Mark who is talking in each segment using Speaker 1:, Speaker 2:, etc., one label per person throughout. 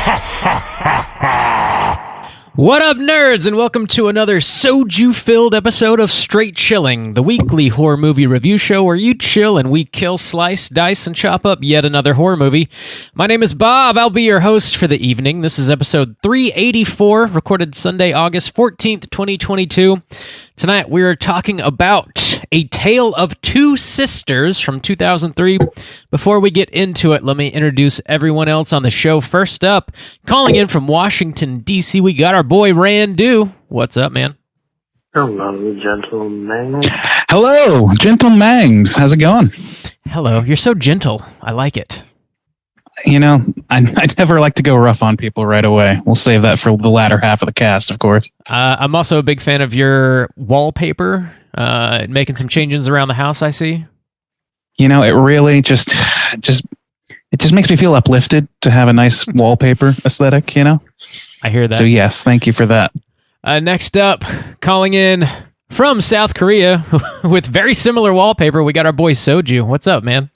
Speaker 1: What up, nerds, and welcome to another soju-filled episode of Straight Chilling, the weekly horror movie review show where you chill and we kill, slice, dice, and chop up yet another horror movie. My name is Bob. I'll be your host for the evening. This is episode 384, recorded Sunday, August 14th, 2022. Tonight, we're talking about A Tale of Two Sisters from 2003. Before we get into it, let me introduce everyone else on the show. First up, calling in from Washington, D.C., we got our boy Randu. What's up, man?
Speaker 2: Hello, gentlemen.
Speaker 3: Hello, gentle Mangs. How's it going?
Speaker 1: Hello. You're so gentle. I like it.
Speaker 3: You know, I never like to go rough on people right away. We'll save that for the latter half of the cast, of course.
Speaker 1: I'm also a big fan of your wallpaper, making some changes around the house, I see.
Speaker 3: You know, it really just makes me feel uplifted to have a nice wallpaper aesthetic, you know?
Speaker 1: I hear that.
Speaker 3: So yes, thank you for that.
Speaker 1: Next up, calling in from South Korea with very similar wallpaper, we got our boy Soju. What's up, man?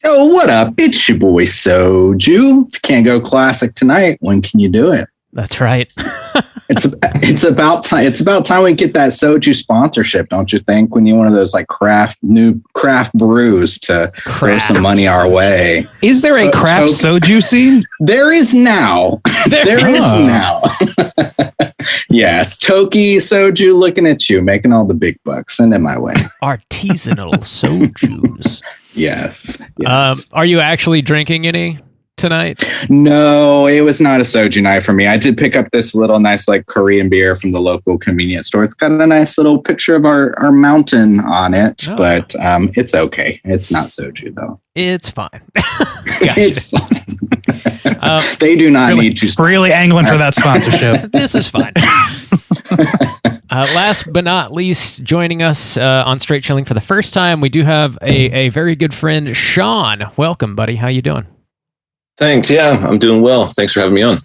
Speaker 4: Oh, what up? It's your boy Soju. If you can't go classic tonight, when can you do it?
Speaker 1: That's right.
Speaker 4: It's about time. It's about time we get that Soju sponsorship, don't you think? We need one of those like new craft brews to throw some money our way.
Speaker 3: Is there a craft soju scene?
Speaker 4: There is now. There is now. Yes, Toki Soju looking at you, making all the big bucks. Send it my way.
Speaker 1: Artisanal sojus.
Speaker 4: Yes.
Speaker 1: Are you actually drinking any tonight?
Speaker 4: No, it was not a soju night for me. I did pick up this little nice like Korean beer from the local convenience store. It's got a nice little picture of our mountain on it, but it's okay. It's not soju though.
Speaker 1: It's fine.
Speaker 4: It's fine. They do not need to.
Speaker 3: Really angling for that sponsorship.
Speaker 1: This is fine. Last but not least, joining us on Straight Chilling for the first time, we do have a very good friend, Sean. Welcome, buddy. How you doing?
Speaker 5: Thanks. Yeah, I'm doing well. Thanks for having me on.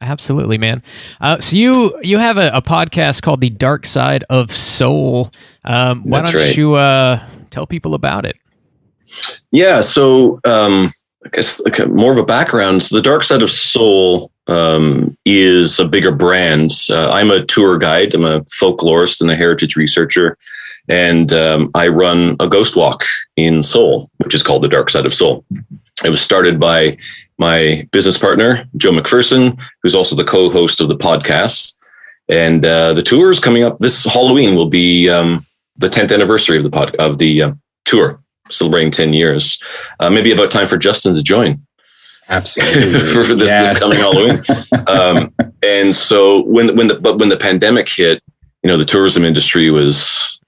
Speaker 1: Absolutely, man. So you have a podcast called The Dark Side of Soul. Why don't you tell people about it?
Speaker 5: Yeah, so I guess like more of a background. So The Dark Side of Soul is a bigger brand. I'm a tour guide. I'm a folklorist and a heritage researcher. And I run a ghost walk in Seoul, which is called The Dark Side of Soul. It was started by my business partner, Joe McPherson, who's also the co-host of the podcast. And the tour is coming up this Halloween will be the 10th anniversary of the tour, celebrating 10 years. Maybe about time for Justin to join.
Speaker 4: Absolutely.
Speaker 5: for this coming Halloween. And so when the pandemic hit, you know, the tourism industry was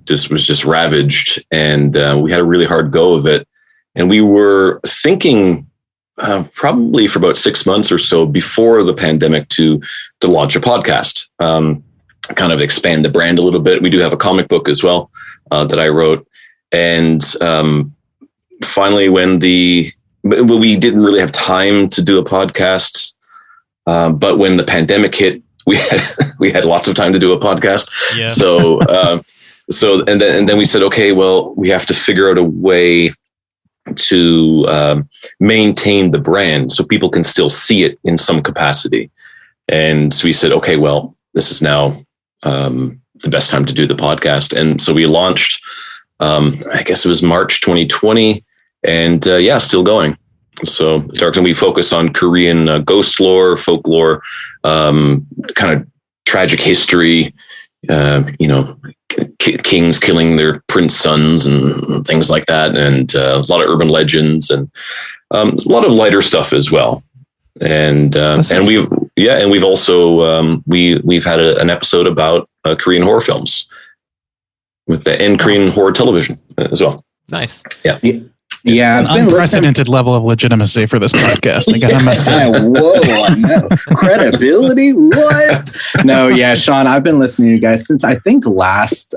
Speaker 5: just ravaged, and we had a really hard go of it. And we were thinking probably for about 6 months or so before the pandemic to launch a podcast, kind of expand the brand a little bit. We do have a comic book as well that I wrote. And finally, when we didn't really have time to do a podcast, but when the pandemic hit, we had lots of time to do a podcast. Yeah. So and then we said, okay, well, we have to figure out a way to maintain the brand so people can still see it in some capacity. And so we said, okay, well, this is now the best time to do the podcast. And so we launched, I guess it was March 2020, and still going. So Dark, and we focus on Korean ghost lore, folklore, kind of tragic history, kings killing their prince sons and things like that, and a lot of urban legends and a lot of lighter stuff as well. And we've also we've had an episode about Korean horror films with the Korean horror television as well.
Speaker 1: Nice.
Speaker 5: Yeah.
Speaker 4: Yeah,
Speaker 3: I've been unprecedented level of legitimacy for this podcast. I gotta say.
Speaker 4: Whoa, no. Credibility? What? No, yeah, Sean, I've been listening to you guys since I think last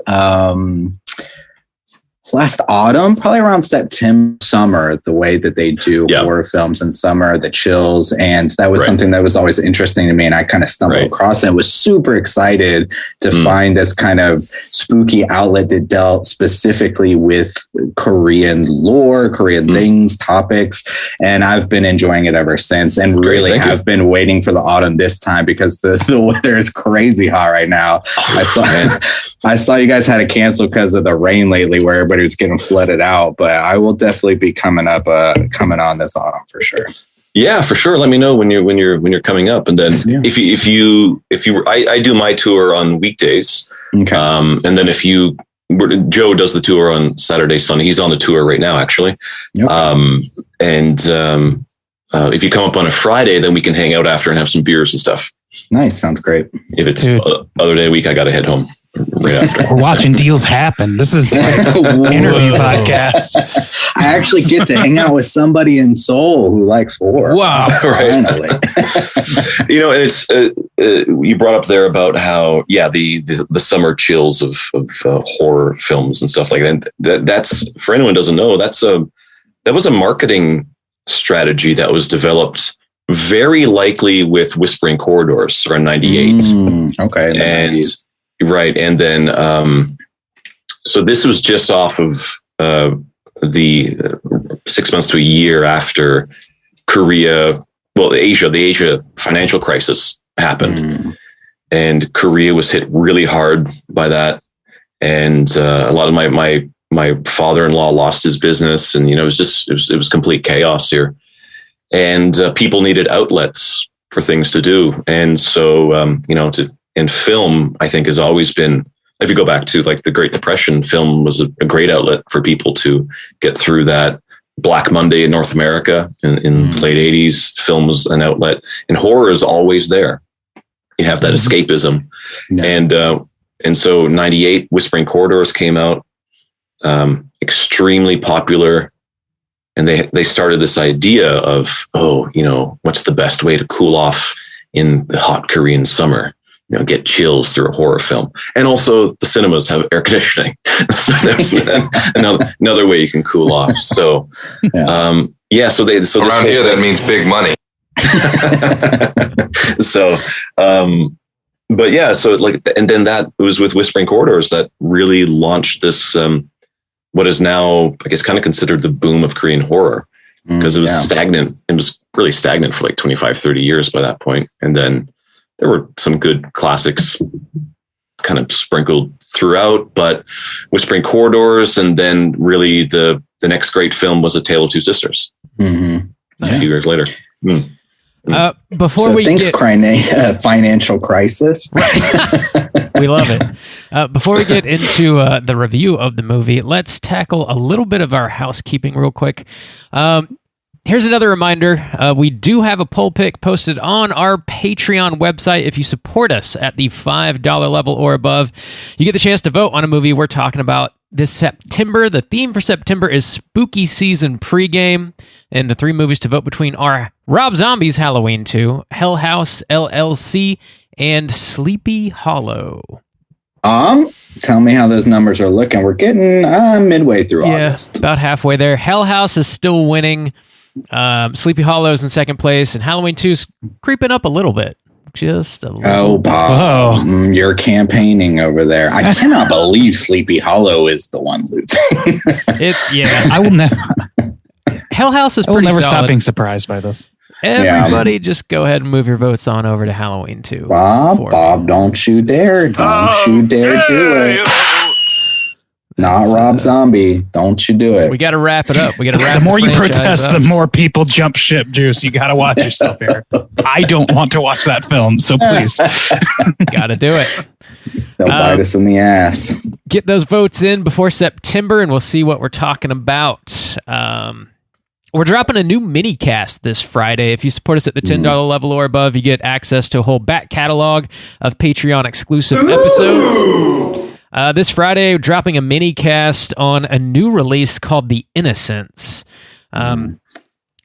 Speaker 4: last autumn, probably around September, summer, the way that they do horror films in summer, the chills. And that was something that was always interesting to me. And I kind of stumbled across it and was super excited to find this kind of spooky outlet that dealt specifically with Korean lore, Korean things, topics. And I've been enjoying it ever since, and really have been waiting for the autumn this time because the weather is crazy hot right now. I saw you guys had to cancel because of the rain lately, where everybody was getting flooded out. But I will definitely be coming on this autumn for sure.
Speaker 5: Yeah, for sure. Let me know when you're coming up, and then if you I do my tour on weekdays. Okay. And then Joe does the tour on Saturday, Sunday. He's on the tour right now, actually. Yep. If you come up on a Friday, then we can hang out after and have some beers and stuff.
Speaker 4: Nice. Sounds great.
Speaker 5: If it's other day of the week, I got to head home right after.
Speaker 3: We're watching deals happen. This is like an interview podcast.
Speaker 4: I actually get to hang out with somebody in Seoul who likes horror.
Speaker 3: Wow.
Speaker 4: Finally.
Speaker 5: And it's, you brought up there about how, the summer chills of horror films and stuff like that. That's, for anyone who doesn't know, that was a marketing strategy that was developed very likely with Whispering Corridors around 98.
Speaker 4: Okay.
Speaker 5: And right. And then, so this was just off of the 6 months to a year after the Asia financial crisis happened. And Korea was hit really hard by that. And a lot of my father-in-law lost his business, and, it was complete chaos here. And people needed outlets for things to do. And so, and film, I think, has always been, if you go back to like the Great Depression, film was a great outlet for people to get through that. Black Monday in North America in the late 80s, film was an outlet, and horror is always there. You have that escapism. Yeah. And so 98 Whispering Corridors came out, extremely popular. And they started this idea of, what's the best way to cool off in the hot Korean summer? Get chills through a horror film. And also the cinemas have air conditioning. So there's another way you can cool off. So, around
Speaker 6: here, that means big money.
Speaker 5: So, and then that was with Whispering Corridors that really launched this, what is now, I guess, kind of considered the boom of Korean horror, because it was stagnant. It was really stagnant for like 25, 30 years by that point. And then there were some good classics kind of sprinkled throughout, but Whispering Corridors, and then really the next great film was A Tale of Two Sisters a few years later.
Speaker 4: Financial crisis.
Speaker 1: We love it. Before we get into the review of the movie, let's tackle a little bit of our housekeeping real quick. Here's another reminder. We do have a poll pick posted on our Patreon website. If you support us at the $5 level or above, you get the chance to vote on a movie we're talking about this September. The theme for September is Spooky Season Pregame, and the three movies to vote between are Rob Zombie's Halloween 2, Hell House LLC, and Sleepy Hollow.
Speaker 4: Tell me how those numbers are looking. We're getting midway through August.
Speaker 1: About halfway there. Hell House is still winning. Sleepy Hollow is in second place, and Halloween 2 is creeping up a little bit. Just a little.
Speaker 4: Oh, Bob, you're campaigning over there. I cannot believe Sleepy Hollow is the one losing.
Speaker 3: I will never.
Speaker 1: Hell House is
Speaker 3: I will
Speaker 1: pretty
Speaker 3: never
Speaker 1: solid.
Speaker 3: stop being surprised by this.
Speaker 1: Everybody, just go ahead and move your votes on over to Halloween 2.
Speaker 4: Bob, don't you dare! Don't you dare do it! Not Rob Zombie. Don't you do it.
Speaker 1: We got to wrap it up.
Speaker 3: The more you protest, the more people jump ship, Juice. You got to watch yourself here. I don't want to watch that film, so please.
Speaker 1: Got to do it.
Speaker 4: They'll bite us in the ass.
Speaker 1: Get those votes in before September, and we'll see what we're talking about. We're dropping a new mini cast this Friday. If you support us at the $10 level or above, you get access to a whole back catalog of Patreon exclusive episodes. This Friday, we're dropping a mini cast on a new release called The Innocents.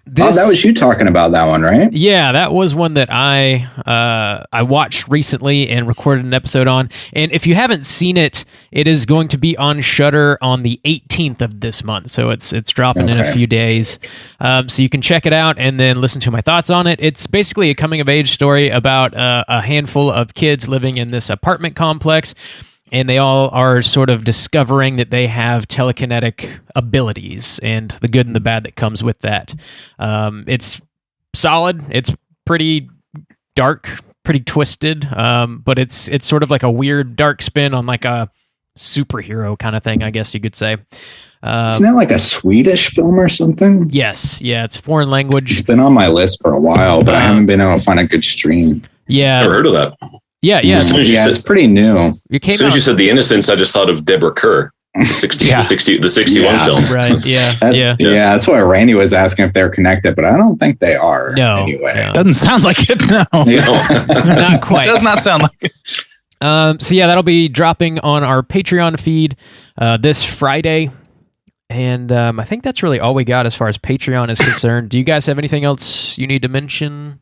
Speaker 4: That was you talking about that one, right?
Speaker 1: Yeah, that was one that I watched recently and recorded an episode on. And if you haven't seen it, it is going to be on Shudder on the 18th of this month. So it's dropping in a few days. So you can check it out and then listen to my thoughts on it. It's basically a coming of age story about a handful of kids living in this apartment complex. And they all are sort of discovering that they have telekinetic abilities and the good and the bad that comes with that. It's solid. It's pretty dark, pretty twisted, but it's sort of like a weird dark spin on like a superhero kind of thing, I guess you could say.
Speaker 4: Isn't that like a Swedish film or something?
Speaker 1: Yes. Yeah, it's foreign language.
Speaker 4: It's been on my list for a while, but I haven't been able to find a good stream.
Speaker 1: Yeah.
Speaker 5: Never heard of that.
Speaker 1: Yeah.
Speaker 4: It's pretty new.
Speaker 5: As soon as you said The Innocents, I just thought of Deborah Kerr, the 61 film.
Speaker 1: Right. Yeah.
Speaker 4: That's why Randy was asking if they're connected, but I don't think they are.
Speaker 1: No.
Speaker 4: Anyway,
Speaker 3: Doesn't sound like it. No,
Speaker 1: not quite.
Speaker 3: Does not sound like it.
Speaker 1: So yeah, that'll be dropping on our Patreon feed this Friday. And I think that's really all we got as far as Patreon is concerned. Do you guys have anything else you need to mention?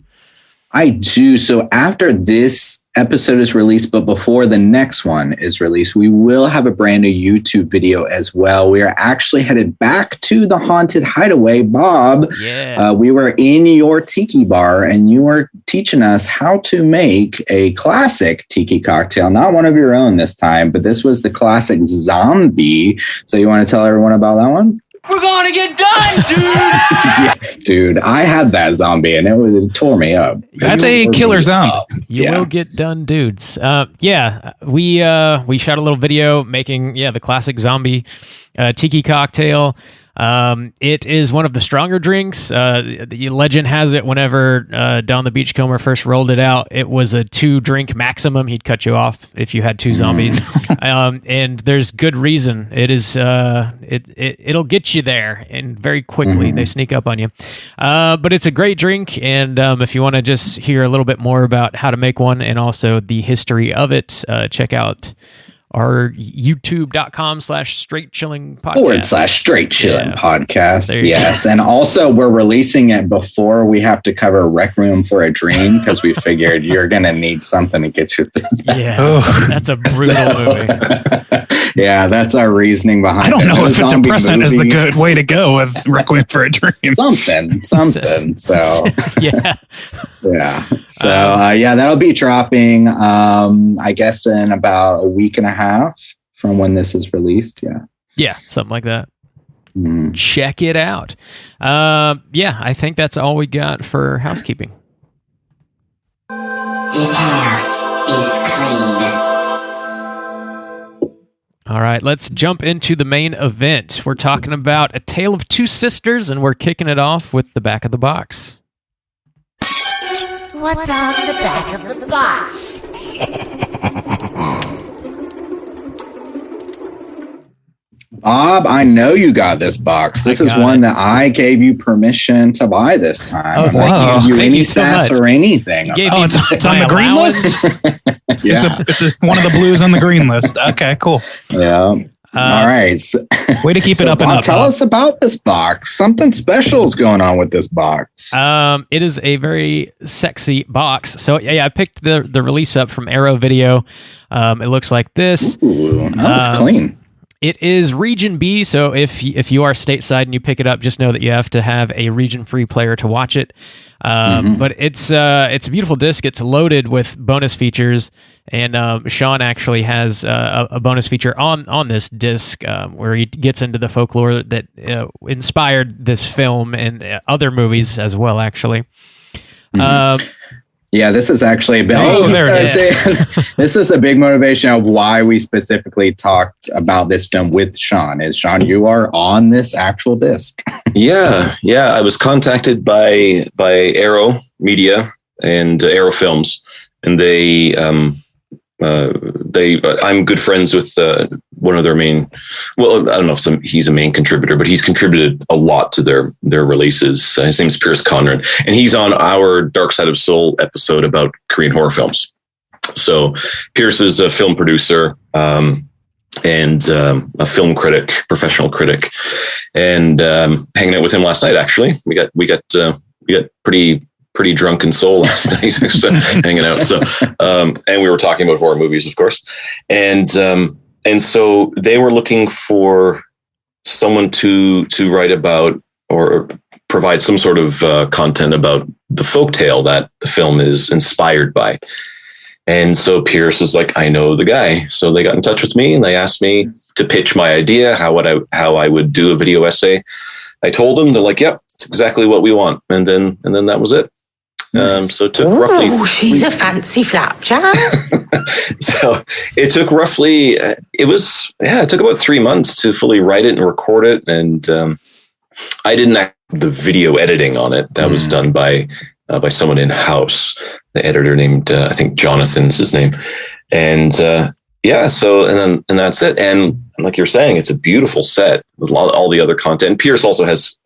Speaker 4: I do. So after this episode is released, but before the next one is released, we will have a brand new YouTube video as well. We are actually headed back to the Haunted Hideaway. Bob, we were in your tiki bar and you were teaching us how to make a classic tiki cocktail, not one of your own this time, but this was the classic zombie. So you want to tell everyone about that one?
Speaker 7: We're gonna get done, dude.
Speaker 4: Dude, I had that zombie and it tore me up.
Speaker 3: That's a killer zombie.
Speaker 1: You will get done, dudes. We shot a little video making the classic zombie tiki cocktail. It is one of the stronger drinks. The legend has it whenever Don the Beachcomber first rolled it out, it was a 2-drink maximum. He'd cut you off if you had 2 zombies. And there's good reason. It is it'll get you there and very quickly. They sneak up on you. But it's a great drink, and if you want to just hear a little bit more about how to make one and also the history of it, check out our youtube.com/straight-chilling-podcast.
Speaker 4: /straight-chilling-podcast. Yes. And also we're releasing it before we have to cover Requiem for a Dream because we figured you're going to need something to get you through that.
Speaker 1: Yeah. That's a brutal movie.
Speaker 4: Yeah, that's our reasoning behind it.
Speaker 3: I don't know if a depressant is the good way to go with Requiem for a Dream.
Speaker 4: Something. So
Speaker 1: Yeah.
Speaker 4: So that'll be dropping, I guess, in about a week and a half from when this is released.
Speaker 1: Yeah, something like that. Check it out. I think that's all we got for housekeeping.
Speaker 8: This house is clean.
Speaker 1: All right, let's jump into the main event. We're talking about A Tale of Two Sisters, and we're kicking it off with the back of the box.
Speaker 8: What's on the back of the box?
Speaker 4: Bob, I know you got this box. This is one that I gave you permission to buy this time.
Speaker 1: Oh, thank
Speaker 4: I didn't give you
Speaker 1: Thank
Speaker 4: any
Speaker 1: you so
Speaker 4: sass
Speaker 1: much.
Speaker 4: or anything.
Speaker 3: It's on the green list? It's one of the blues on the green list. Okay, cool.
Speaker 4: Yeah. All right.
Speaker 3: Way to keep it up and
Speaker 4: Bob,
Speaker 3: up.
Speaker 4: Tell us about this box. Something special is going on with this box.
Speaker 1: It is a very sexy box. So I picked the release up from Arrow Video. It looks like this.
Speaker 4: Ooh, that's clean.
Speaker 1: It is Region B, so if you are stateside and you pick it up, just know that you have to have a region-free player to watch it. But it's a beautiful disc. It's loaded with bonus features, and Sean actually has a bonus feature on this disc where he gets into the folklore that inspired this film and other movies as well, actually.
Speaker 4: Yeah, this is actually a big. This is a big motivation of why we specifically talked about this film with Sean. Is Sean, you are on this actual disc?
Speaker 5: Yeah. I was contacted by Arrow Media and Arrow Films, and I'm good friends with one of their main. Well, I don't know if he's a main contributor, but he's contributed a lot to their releases. His name is Pierce Conran, and he's on our Dark Side of Soul episode about Korean horror films. So Pierce is a film producer, and a film critic, professional critic, and hanging out with him last night. Actually, we got pretty drunk in soul last night, so, hanging out. So, and we were talking about horror movies, of course, and so they were looking for someone to write about or provide some sort of content about the folktale that the film is inspired by. And so Pierce was like, I know the guy. So they got in touch with me and they asked me to pitch my idea, how I would do a video essay. I told them, they're like, yep, it's exactly what we want. And then that was it. So it took roughly.
Speaker 8: Oh, she's a fancy flapjack.
Speaker 5: So it took roughly, it took about 3 months to fully write it and record it. And I didn't act the video editing on it. That was done by someone in-house, the editor named, I think Jonathan's his name. And so, and that's it. And like you're saying, it's a beautiful set with all the other content. Pierce also has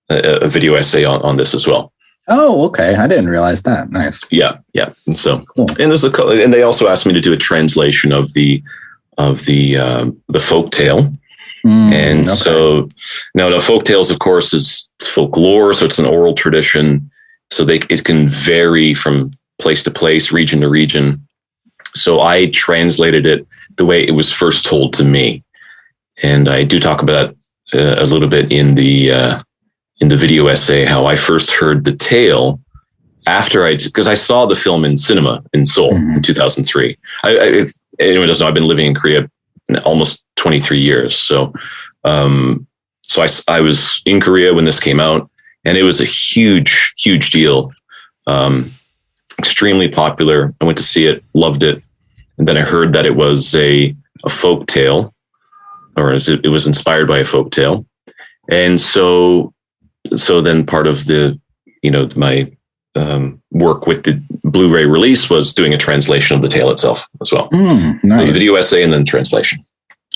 Speaker 5: a video essay on this as well.
Speaker 4: Oh, okay. I didn't realize that. Nice. Yeah.
Speaker 5: And so,
Speaker 4: cool.
Speaker 5: And they also asked me to do a translation of the folk tale. And so now the folk tales, of course, is folklore. So it's an oral tradition. So it can vary from place to place, region to region. So I translated it the way it was first told to me. And I do talk about a little bit in the video essay, how I first heard the tale after because I saw the film in cinema in Seoul in 2003. If anyone doesn't know, I've been living in Korea almost 23 years. So I was in Korea when this came out, and it was a huge, huge deal. Extremely popular. I went to see it, loved it. And then I heard that it was a folk tale, or it was inspired by a folk tale. And so then part of my work with the Blu-ray release was doing a translation of the tale itself as well. Nice. So the video essay and then translation.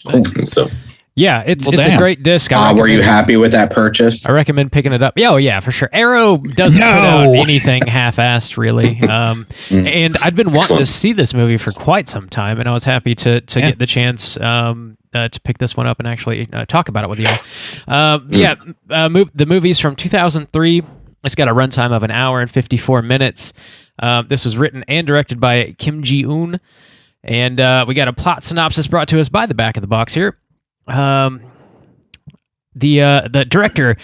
Speaker 5: Cool. And so,
Speaker 1: yeah, it's a great disc.
Speaker 4: Were you happy with that purchase?
Speaker 1: I recommend picking it up. Yeah, oh yeah, for sure. Arrow doesn't put out anything half-assed, really. And I'd been wanting to see this movie for quite some time, and I was happy to get the chance to pick this one up and actually talk about it with y'all. The movie's from 2003. It's got a runtime of 1 hour and 54 minutes. This was written and directed by Kim Jee-woon. And we got a plot synopsis brought to us by the back of the box here. The director,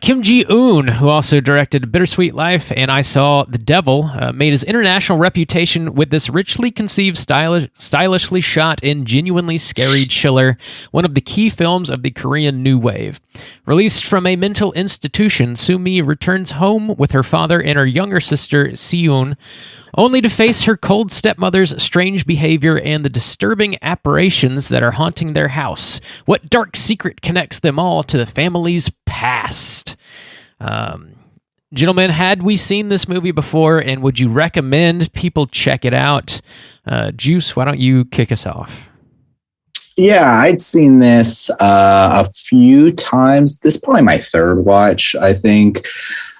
Speaker 1: Kim Jee-woon, who also directed Bittersweet Life and I Saw the Devil, made his international reputation with this richly conceived, stylishly shot, and genuinely scary chiller, one of the key films of the Korean New Wave. Released from a mental institution, Soo-mi returns home with her father and her younger sister, Seon, only to face her cold stepmother's strange behavior and the disturbing apparitions that are haunting their house. What dark secret connects them all to the family's past? Gentlemen, had we seen this movie before, and would you recommend people check it out? Juice, why don't you kick us off?
Speaker 4: Yeah, I'd seen this a few times. This is probably my third watch, I think.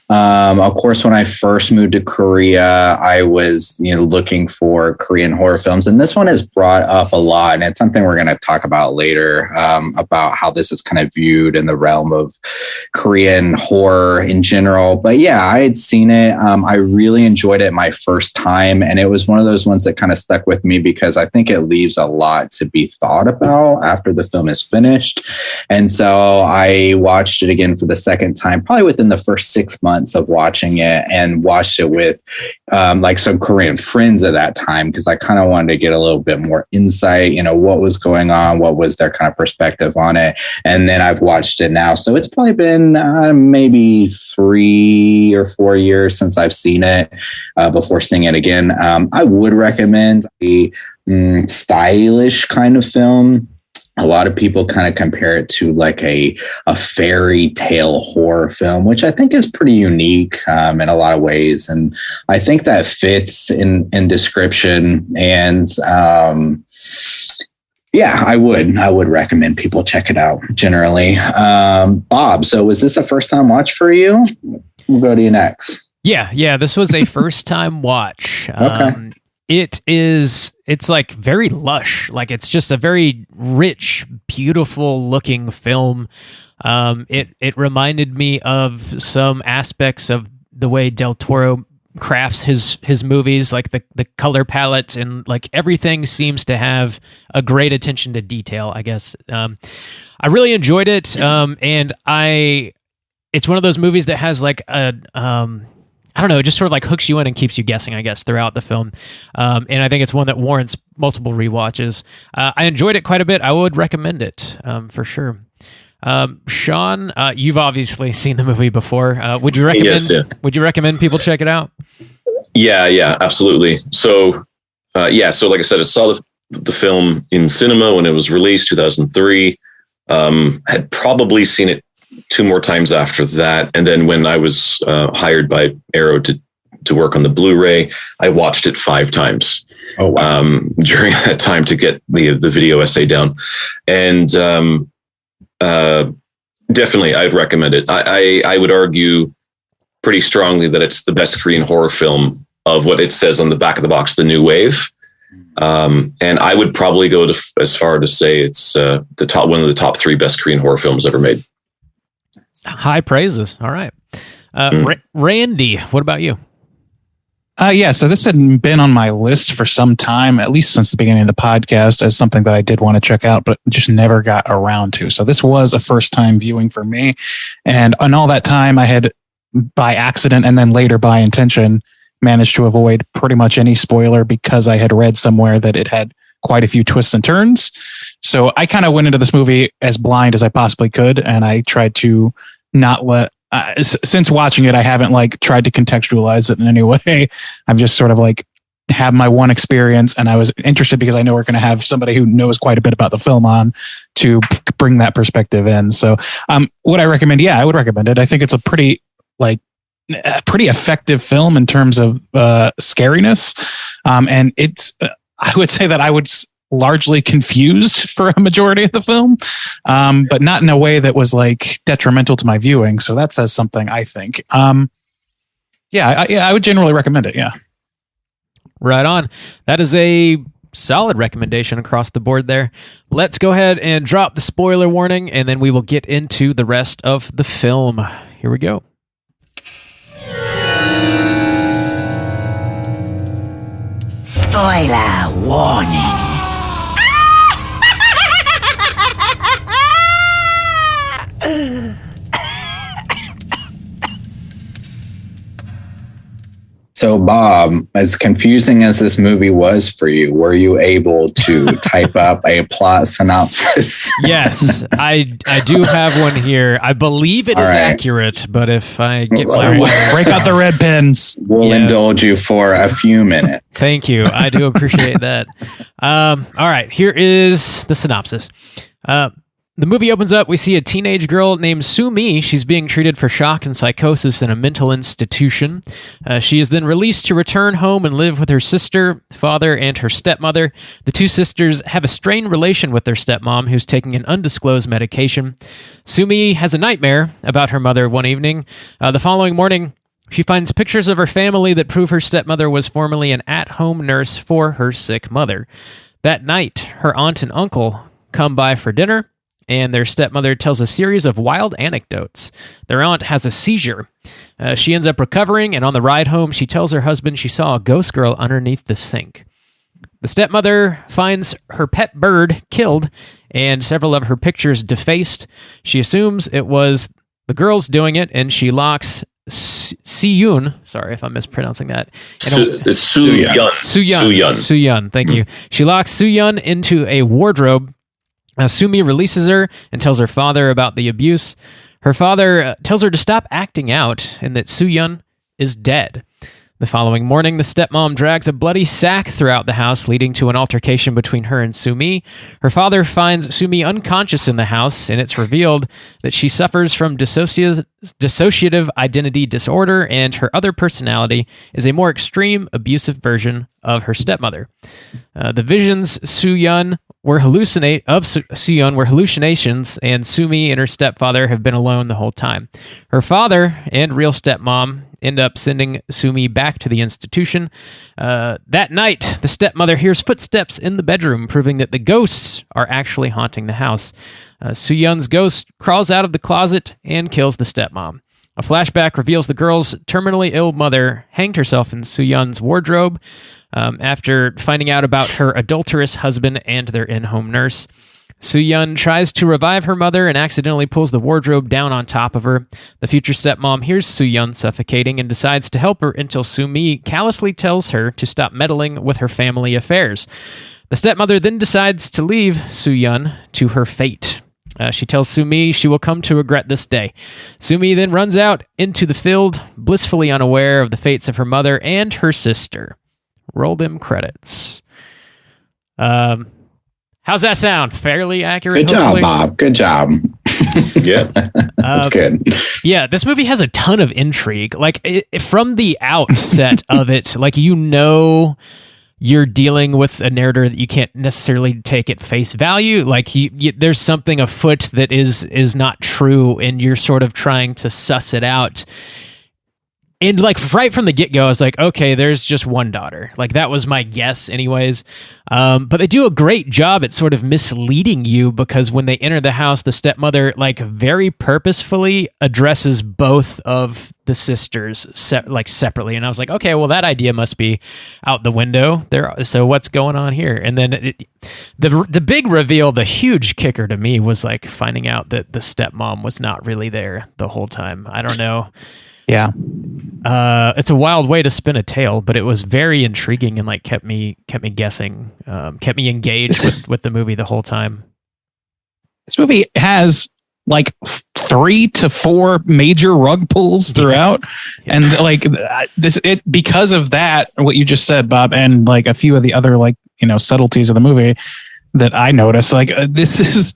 Speaker 4: Of course, when I first moved to Korea, I was, looking for Korean horror films, and this one is brought up a lot, and it's something we're going to talk about later, about how this is kind of viewed in the realm of Korean horror in general. But yeah, I had seen it. I really enjoyed it my first time, and it was one of those ones that kind of stuck with me because I think it leaves a lot to be thought about after the film is finished. And so I watched it again for the second time, probably within the first 6 months of watching it, and watched it with some Korean friends at that time, because I kind of wanted to get a little bit more insight, what was going on, what was their kind of perspective on it. And then I've watched it now. So it's probably been maybe 3 or 4 years since I've seen it before seeing it again. I would recommend a stylish kind of film. A lot of people kind of compare it to like a fairy tale horror film, which I think is pretty unique in a lot of ways. And I think that fits in description. And I would recommend people check it out generally. Bob, so was this a first time watch for you? We'll go to you next.
Speaker 1: Yeah. This was a first time watch.
Speaker 4: Okay.
Speaker 1: It's like very lush. Like it's just a very rich, beautiful looking film. It reminded me of some aspects of the way Del Toro crafts his movies, like the color palette, and like everything seems to have a great attention to detail, I guess. I really enjoyed it. And it's one of those movies that has like I don't know, it just sort of like hooks you in and keeps you guessing, I guess, throughout the film. And I think it's one that warrants multiple rewatches. I enjoyed it quite a bit. I would recommend it for sure. Sean, you've obviously seen the movie before. Would you recommend?
Speaker 5: Yes, yeah.
Speaker 1: Would you recommend people check it out?
Speaker 5: Yeah, absolutely. So, so like I said, I saw the film in cinema when it was released, 2003. Had probably seen it 2 more times after that, and then when I was hired by Arrow to work on the Blu-ray, I watched it 5 times.
Speaker 4: Oh wow!
Speaker 5: During that time to get the video essay down, and definitely I'd recommend it. I would argue pretty strongly that it's the best Korean horror film of what it says on the back of the box, the new wave. And I would probably go as far to say it's one of the top 3 best Korean horror films ever made.
Speaker 1: High praises. All right. Randy, what about you?
Speaker 3: So this had been on my list for some time, at least since the beginning of the podcast, as something that I did want to check out, but just never got around to. So this was a first time viewing for me. And on all that time, I had, by accident and then later by intention, managed to avoid pretty much any spoiler because I had read somewhere that it had quite a few twists and turns. So I kind of went into this movie as blind as I possibly could. And I tried to not let, since watching it, I haven't like tried to contextualize it in any way. I've just sort of like have my one experience, and I was interested because I know we're going to have somebody who knows quite a bit about the film on to bring that perspective in. So would I recommend? Yeah, I would recommend it. I think it's a pretty effective film in terms of scariness. And it's, I would say that I was largely confused for a majority of the film, but not in a way that was like detrimental to my viewing. So that says something, I think. I would generally recommend it. Yeah.
Speaker 1: Right on. That is a solid recommendation across the board there. Let's go ahead and drop the spoiler warning, and then we will get into the rest of the film. Here we go.
Speaker 8: Spoiler warning.
Speaker 4: So, Bob, as confusing as this movie was for you, were you able to type up a plot synopsis?
Speaker 1: Yes, I do have one here. I believe it is accurate, but if I get
Speaker 3: break out the red pens,
Speaker 4: we'll indulge you for a few minutes.
Speaker 1: Thank you. I do appreciate that. All right, here is the synopsis. The movie opens up. We see a teenage girl named Soo-mi. She's being treated for shock and psychosis in a mental institution. She is then released to return home and live with her sister, father, and her stepmother. The 2 sisters have a strained relation with their stepmom, who's taking an undisclosed medication. Soo-mi has a nightmare about her mother one evening. The following morning, she finds pictures of her family that prove her stepmother was formerly an at-home nurse for her sick mother. That night, her aunt and uncle come by for dinner, and their stepmother tells a series of wild anecdotes. Their aunt has a seizure. She ends up recovering, and on the ride home, she tells her husband she saw a ghost girl underneath the sink. The stepmother finds her pet bird killed and several of her pictures defaced. She assumes it was the girls doing it, and she locks Si-yoon, sorry if I'm mispronouncing that. Soo-yoon, thank you. She locks Soo-yoon into a wardrobe. Soo-mi releases her and tells her father about the abuse. Her father tells her to stop acting out and that Soo-yoon is dead. The following morning, the stepmom drags a bloody sack throughout the house, leading to an altercation between her and Soo-mi. Her father finds Soo-mi unconscious in the house, and it's revealed that she suffers from dissociative identity disorder, and her other personality is a more extreme, abusive version of her stepmother. The visions Soo-yoon were hallucinations, and Soo-mi and her stepfather have been alone the whole time. Her father and real stepmom end up sending Sumi back to the institution. That night, the stepmother hears footsteps in the bedroom, proving that the ghosts are actually haunting the house. Soo-yeon's ghost crawls out of the closet and kills the stepmom. A flashback reveals the girl's terminally ill mother hanged herself in Soo-yeon's wardrobe after finding out about her adulterous husband and their in-home nurse. Soo-yeon tries to revive her mother and accidentally pulls the wardrobe down on top of her. The future stepmom hears Soo-yeon suffocating and decides to help her until Soo-mi callously tells her to stop meddling with her family affairs. The stepmother then decides to leave Soo-yeon to her fate. She tells Soo-mi she will come to regret this day. Soo-mi then runs out into the field, blissfully unaware of the fates of her mother and her sister. Roll them credits. How's that sound? Fairly accurate?
Speaker 4: Good job, Bob. Good job.
Speaker 5: Yeah,
Speaker 4: that's good.
Speaker 1: Yeah, this movie has a ton of intrigue. Like, from the outset of it, like, you know, you're dealing with a narrator that you can't necessarily take at face value. Like, there's something afoot that is not true, and you're sort of trying to suss it out. And like right from the get-go, I was like, okay, there's just one daughter. Like, that was my guess anyways. But they do a great job at sort of misleading you, because when they enter the house, the stepmother like very purposefully addresses both of the sisters separately. And I was like, okay, well, that idea must be out the window there. So what's going on here? And then the big reveal, the huge kicker to me, was like finding out that the stepmom was not really there the whole time. I don't know.
Speaker 3: Yeah.
Speaker 1: It's a wild way to spin a tale, but it was very intriguing and like kept me guessing, kept me engaged with the movie the whole time.
Speaker 3: This movie has like 3 to 4 major rug pulls throughout. Yeah. And like because of that, what you just said, Bob, and like a few of the other, like, you know, subtleties of the movie that I noticed, like this is,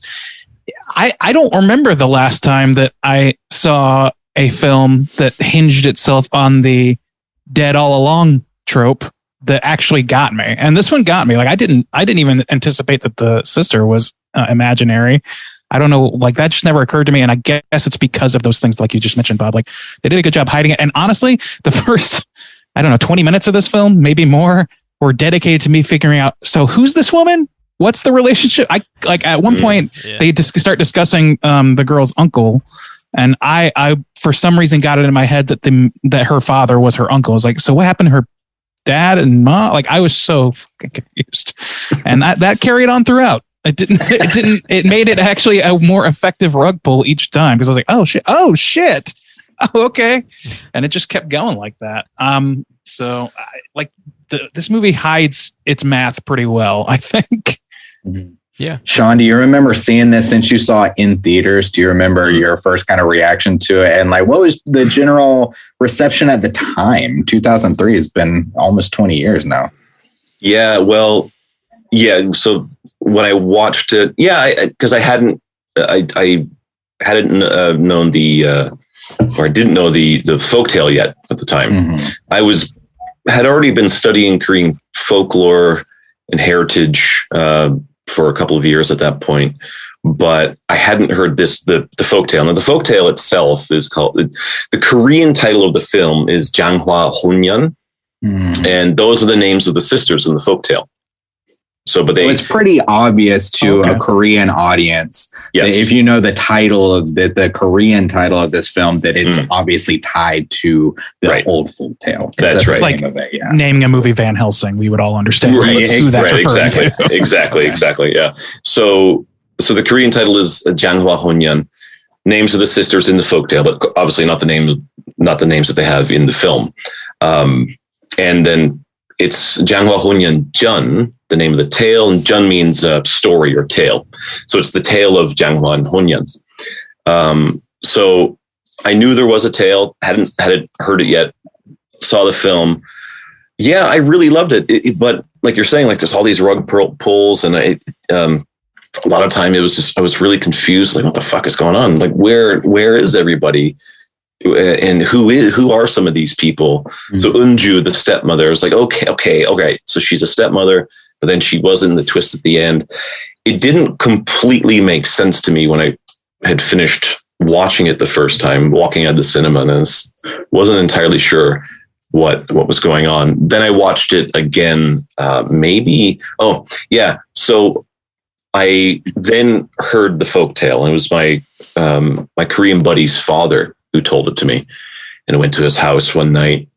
Speaker 3: I don't remember the last time that I saw a film that hinged itself on the dead all along trope that actually got me. And this one got me. Like, I didn't even anticipate that the sister was imaginary. I don't know. Like, that just never occurred to me. And I guess it's because of those things, like you just mentioned, Bob. Like, they did a good job hiding it. And honestly, the first, 20 minutes of this film, maybe more, were dedicated to me figuring out, so who's this woman? What's the relationship? I like at one point they start discussing the girl's uncle. And I for some reason got it in my head that her father was her uncle. I was like, so what happened to her dad and mom? Like, I was so fucking confused, and that carried on throughout. It made it actually a more effective rug pull each time, because I was like, oh shit, okay, and it just kept going like that. This movie hides its math pretty well, I think.
Speaker 4: Mm-hmm.
Speaker 1: Yeah.
Speaker 4: Sean, do you remember seeing this since you saw it in theaters? Do you remember your first kind of reaction to it? And like, what was the general reception at the time? 2003 has been almost 20 years now.
Speaker 5: Yeah. Well, yeah. So when I watched it, because I hadn't known or I didn't know the folktale yet at the time. Mm-hmm. I had already been studying Korean folklore and heritage, for a couple of years at that point, but I hadn't heard the folktale. Now, the folktale itself is called, the Korean title of the film is Janghwa Honyeon, and those are the names of the sisters in the folktale. So it's pretty obvious to a Korean audience, that if you know the title of the Korean title of this film, that it's obviously tied to the old folk tale. That's right.
Speaker 3: It's like naming a movie Van Helsing. We would all understand who that's referring to.
Speaker 5: Exactly. Yeah. So the Korean title is Janghwa Honyeon, names of the sisters in the folktale, but obviously not the names that they have in the film. And then it's Janghwa Honyeon Jun, the name of the tale, and Jun means story or tale. So it's the tale of Janghwa and Honyeon. So I knew there was a tale, hadn't heard it yet, saw the film. Yeah, I really loved it. But like you're saying, like there's all these rug pulls, and a lot of time I was really confused. Like, what the fuck is going on? Like, where is everybody? And who are some of these people? Mm-hmm. So Unju, the stepmother, was like, okay. So she's a stepmother, but then she wasn't the twist at the end. It didn't completely make sense to me when I had finished watching it the first time, walking out of the cinema, and wasn't entirely sure what was going on. Then I watched it again, So I then heard the folktale, and it was my Korean buddy's father who told it to me. And I went to his house one night,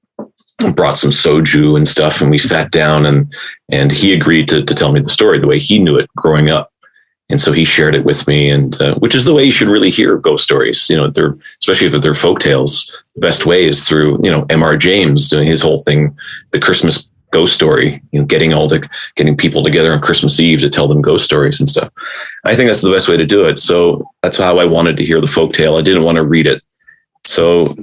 Speaker 5: brought some soju and stuff, and we sat down, and he agreed to tell me the story the way he knew it growing up. And so he shared it with me, and which is the way you should really hear ghost stories. You know, especially if they're folk tales. The best way is through, M.R. James doing his whole thing, the Christmas ghost story. Getting people together on Christmas Eve to tell them ghost stories and stuff. I think that's the best way to do it. So that's how I wanted to hear the folk tale. I didn't want to read it, so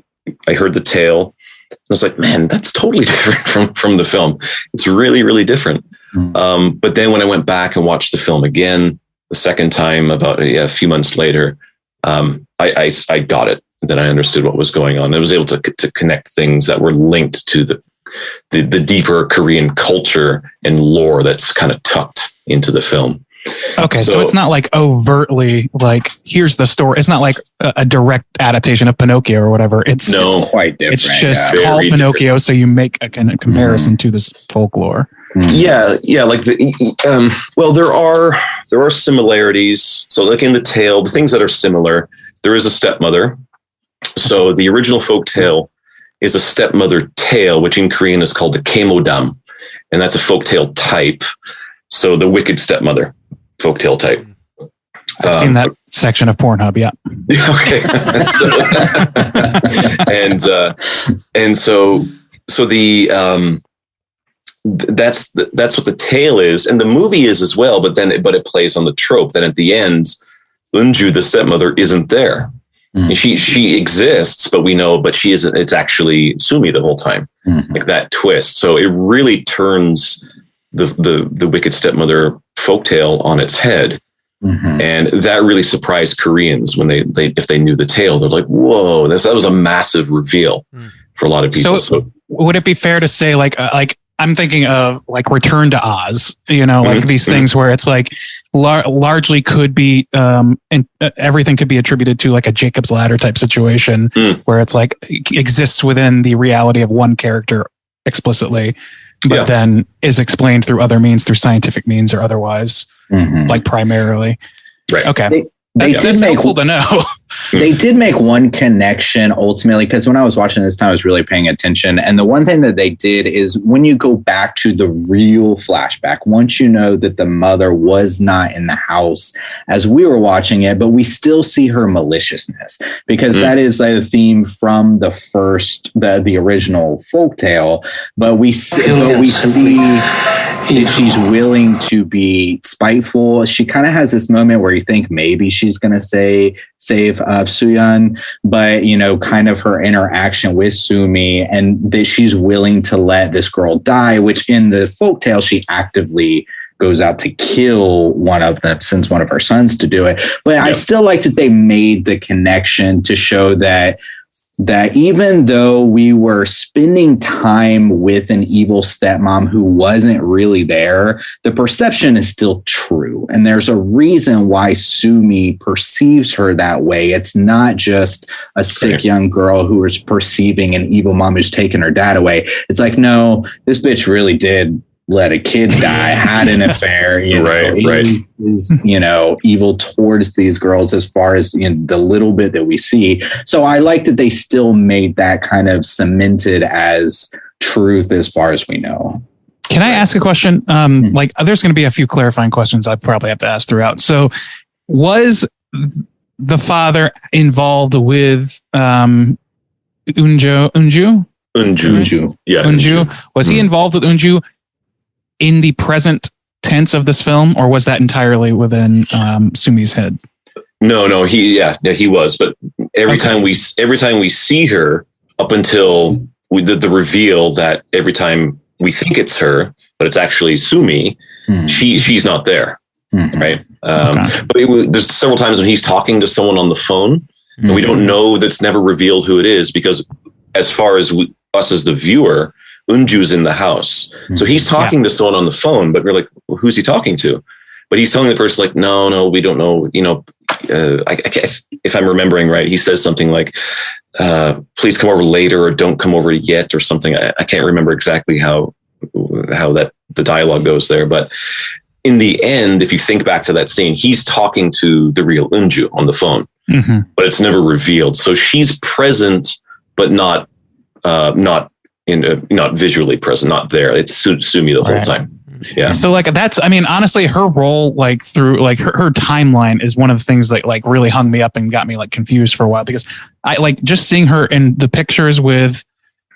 Speaker 5: I heard the tale. I was like, man, that's totally different from the film. It's really, really different. But then when I went back and watched the film again, the second time, about a few months later, I got it. Then I understood what was going on. I was able to connect things that were linked to the deeper Korean culture and lore that's kind of tucked into the film.
Speaker 3: Okay, so it's not like overtly like, here's the story. It's not like a direct adaptation of Pinocchio or whatever. It's
Speaker 4: quite different.
Speaker 3: It's just called Pinocchio, so you make a kind of comparison to this folklore.
Speaker 5: Yeah. Like there are similarities. So like in the tale, the things that are similar, there is a stepmother. So the original folk tale is a stepmother tale, which in Korean is called the Kaemodam, and that's a folk tale type. So the wicked stepmother folktale type.
Speaker 3: I've seen that section of Pornhub. Yeah.
Speaker 5: Okay. So the that's what the tale is, and the movie is as well. But it plays on the trope that at the end, Unju, the stepmother, isn't there. Mm. She exists, but she isn't. It's actually Sumi the whole time, like that twist. So it really turns the wicked stepmother folktale on its head. And that really surprised Koreans when they if they knew the tale. They're like, whoa, that was a massive reveal for a lot of people.
Speaker 3: So would it be fair to say like I'm thinking of like Return to Oz, like these things where it's like largely could be and everything could be attributed to like a Jacob's Ladder type situation where it's like exists within the reality of one character explicitly, but then is explained through other means, through scientific means or otherwise, like primarily.
Speaker 5: Right.
Speaker 3: Okay.
Speaker 4: They did make
Speaker 3: helpful to know.
Speaker 4: They did make one connection ultimately, because when I was watching this time, I was really paying attention. And the one thing that they did is when you go back to the real flashback, once you know that the mother was not in the house as we were watching it, but we still see her maliciousness, because that is a theme from the original folktale. But we see she's willing to be spiteful. She kind of has this moment where you think maybe she's going to save Soo-yeon, but kind of her interaction with Sumi and that she's willing to let this girl die, which in the folktale she actively goes out to kill one of them, sends one of her sons to do it. But I still like that they made the connection to show that even though we were spending time with an evil stepmom who wasn't really there, the perception is still true. And there's a reason why Sumi perceives her that way. It's not just a sick young girl who is perceiving an evil mom who's taken her dad away. It's like, no, this bitch really did let a kid die, had an affair, is evil towards these girls as far as the little bit that we see. So I like that they still made that kind of cemented as truth as far as we know.
Speaker 3: Can I ask a question? Like there's going to be a few clarifying questions I probably have to ask throughout. So was the father involved with Unju? Yeah. Unju. Was he involved with Unju in the present tense of this film, or was that entirely within Sumi's head?
Speaker 5: No, he was. But every time we see her, up until we did the reveal that every time we think it's her, but it's actually Sumi, she's not there, right? But there's several times when he's talking to someone on the phone, and we don't know. That's never revealed who it is, because as far as us as the viewer, Unju's in the house. So he's talking to someone on the phone, but we're like, well, who's he talking to? But he's telling the person like, no, we don't know. I guess if I'm remembering right, he says something like, please come over later or don't come over yet or something. I can't remember exactly how that the dialogue goes there. But in the end, if you think back to that scene, he's talking to the real Eunju on the phone, but it's never revealed. So she's present, but not visually present, not there. It's Sumi the whole time. Yeah. So like honestly, her role like through like her timeline is one of the things that like really hung me up and got me like confused for a while, because I like just seeing her in the pictures with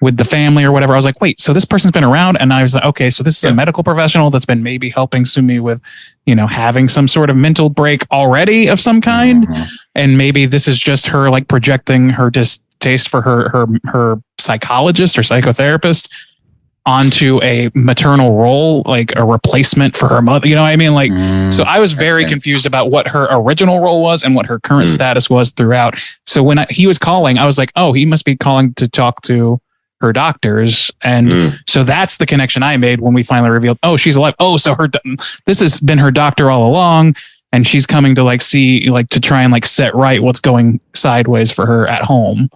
Speaker 5: the family or whatever. I was like, wait, so this person's been around, and I was like, okay, so this is a medical professional that's been maybe helping Sumi with, having some sort of mental break already of some kind, and maybe this is just her like projecting her distaste for her psychologist or psychotherapist onto a maternal role, like a replacement for her mother. You know what I mean? Like, so I was very confused about what her original role was and what her current status was throughout. So when he was calling, I was like, oh, he must be calling to talk to her doctors. And so that's the connection I made when we finally revealed, oh, she's alive. Oh, so this has been her doctor all along. And she's coming to like see, like to try and like set right what's going sideways for her at home.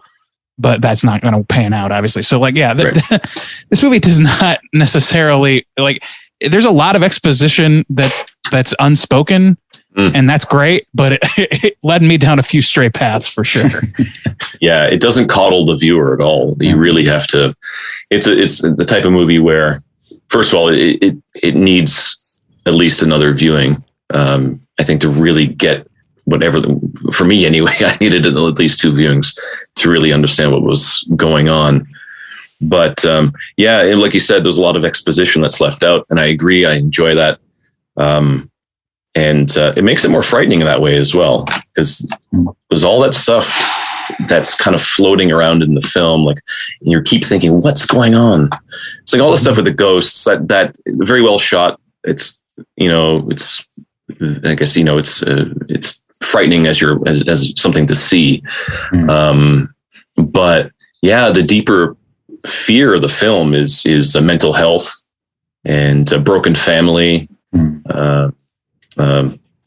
Speaker 5: But that's not going to pan out, obviously. So like, yeah, this movie does not necessarily like, there's a lot of exposition that's unspoken, and that's great, but it led me down a few stray paths for sure. Yeah. It doesn't coddle the viewer at all. You really have to, it's the type of movie where, first of all, it needs at least another viewing. I think to really get whatever, for me anyway, I needed at least 2 viewings to really understand what was going on. But yeah, like you said, there's a lot of exposition that's left out, and I agree. I enjoy that. And it makes it more frightening in that way as well, because there's all that stuff that's kind of floating around in the film. Like, you keep thinking, what's going on? It's like all the stuff with the ghosts that very well shot. It's, I guess, it's frightening as something to see. But yeah, the deeper fear of the film is a mental health and a broken family, a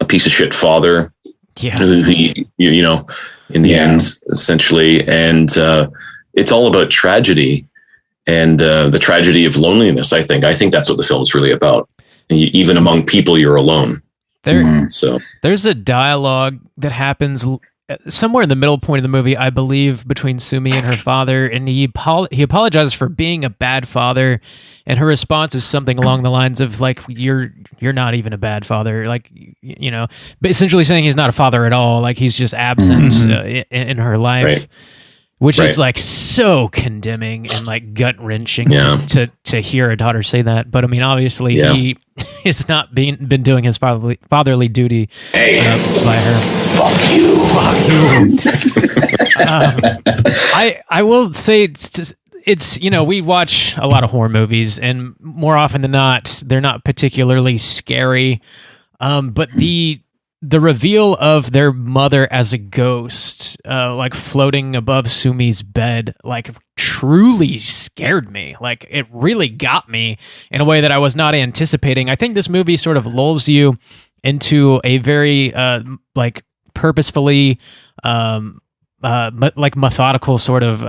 Speaker 5: piece of shit father, who he, in the end, essentially. And it's all about tragedy and the tragedy of loneliness. I think that's what the film is really about. And even among people, you're alone.
Speaker 1: There's a dialogue that happens somewhere in the middle point of the movie, I believe, between Sumi and her father, and he apologizes for being a bad father, and her response is something along the lines of like, you're not even a bad father, like, but essentially saying he's not a father at all, like he's just absent in her life. Right. Which is like so condemning and like gut wrenching just to hear a daughter say that. But I mean, obviously he has not been doing his fatherly duty by her.
Speaker 7: Fuck you.
Speaker 1: I will say it's we watch a lot of horror movies, and more often than not, they're not particularly scary. But the reveal of their mother as a ghost, like floating above Sumi's bed, like truly scared me. Like it really got me in a way that I was not anticipating. I think this movie sort of lulls you into a very like purposefully like methodical sort of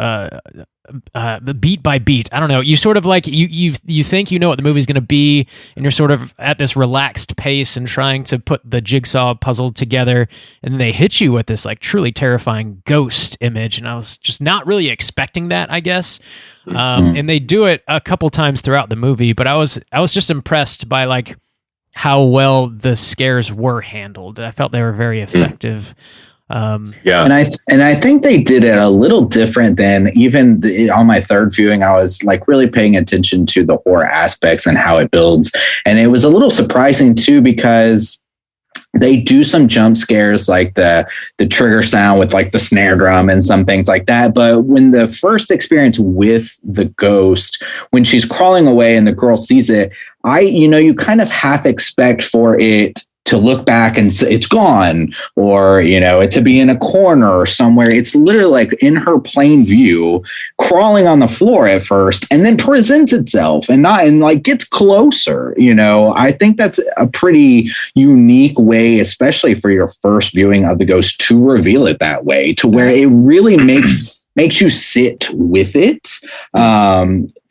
Speaker 1: beat by beat. I don't know. You sort of like you think you know what the movie's going to be, and you're sort of at this relaxed pace and trying to put the jigsaw puzzle together, and then they hit you with this like truly terrifying ghost image, and I was just not really expecting that, I guess. And they do it a couple times throughout the movie, but I was just impressed by like how well the scares were handled. I felt they were very effective.
Speaker 4: And I think they did it a little different than even on my third viewing. I was like really paying attention to the horror aspects and how it builds. And it was a little surprising too, because they do some jump scares, like the trigger sound with like the snare drum and some things like that. But when the first experience with the ghost, when she's crawling away and the girl sees it, you kind of half expect for it to look back and say it's gone, or, to be in a corner or somewhere. It's literally like in her plain view, crawling on the floor at first, and then presents itself and gets closer. I think that's a pretty unique way, especially for your first viewing of the ghost, to reveal it that way, to where it really makes you sit with it.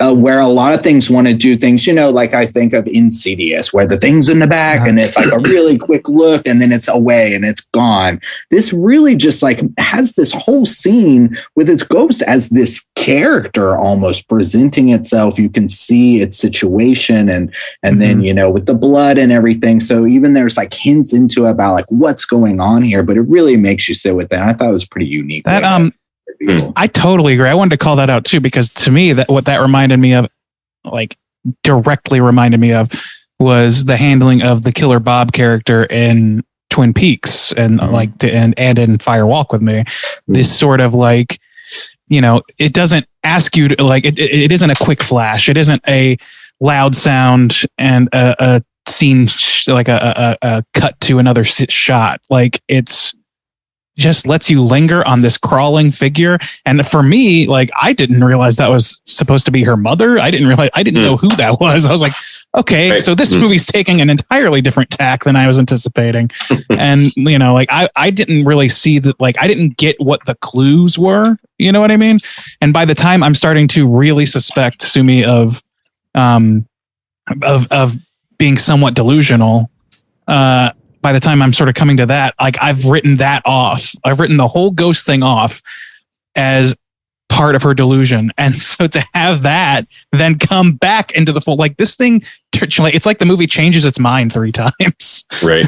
Speaker 4: Where a lot of things want to do things, like I think of Insidious, where the thing's in the back and it's like a really quick look and then it's away and it's gone. This really just like has this whole scene with its ghost as this character almost presenting itself. You can see its situation and then, with the blood and everything. So even there's like hints into about like what's going on here, but it really makes you sit with it. I thought it was pretty unique.
Speaker 3: I totally agree. I wanted to call that out too, because to me, what that reminded me of, like directly reminded me of, was the handling of the Killer Bob character in Twin Peaks and and in Fire Walk with Me. This sort of like, it doesn't ask you to like, it isn't a quick flash. It isn't a loud sound and a scene like a cut to another shot. Like it's just lets you linger on this crawling figure. And for me, like, I didn't realize that was supposed to be her mother. I didn't know who that was. I was like, okay, so this movie's taking an entirely different tack than I was anticipating. And, I didn't really see that, like, I didn't get what the clues were. You know what I mean? And by the time I'm starting to really suspect Sumi of being somewhat delusional, by the time I'm sort of coming to that, like I've written that off. I've written the whole ghost thing off as part of her delusion. And so to have that then come back into the fold, like this thing, it's like the movie changes its mind 3 times.
Speaker 5: Right.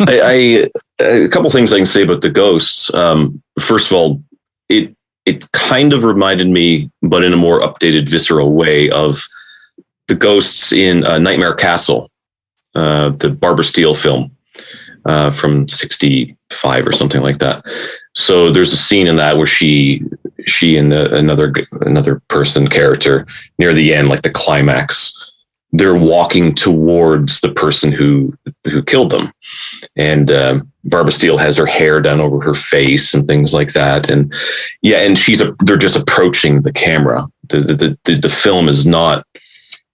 Speaker 5: I a couple things I can say about the ghosts. First of all, it kind of reminded me, but in a more updated, visceral way, of the ghosts in Nightmare Castle, the Barbara Steele film. From 65 or something like that. So there's a scene in that where she and another person character near the end, like the climax, they're walking towards the person who killed them. And Barbara Steele has her hair down over her face and things like that. And they're just approaching the camera. The film is not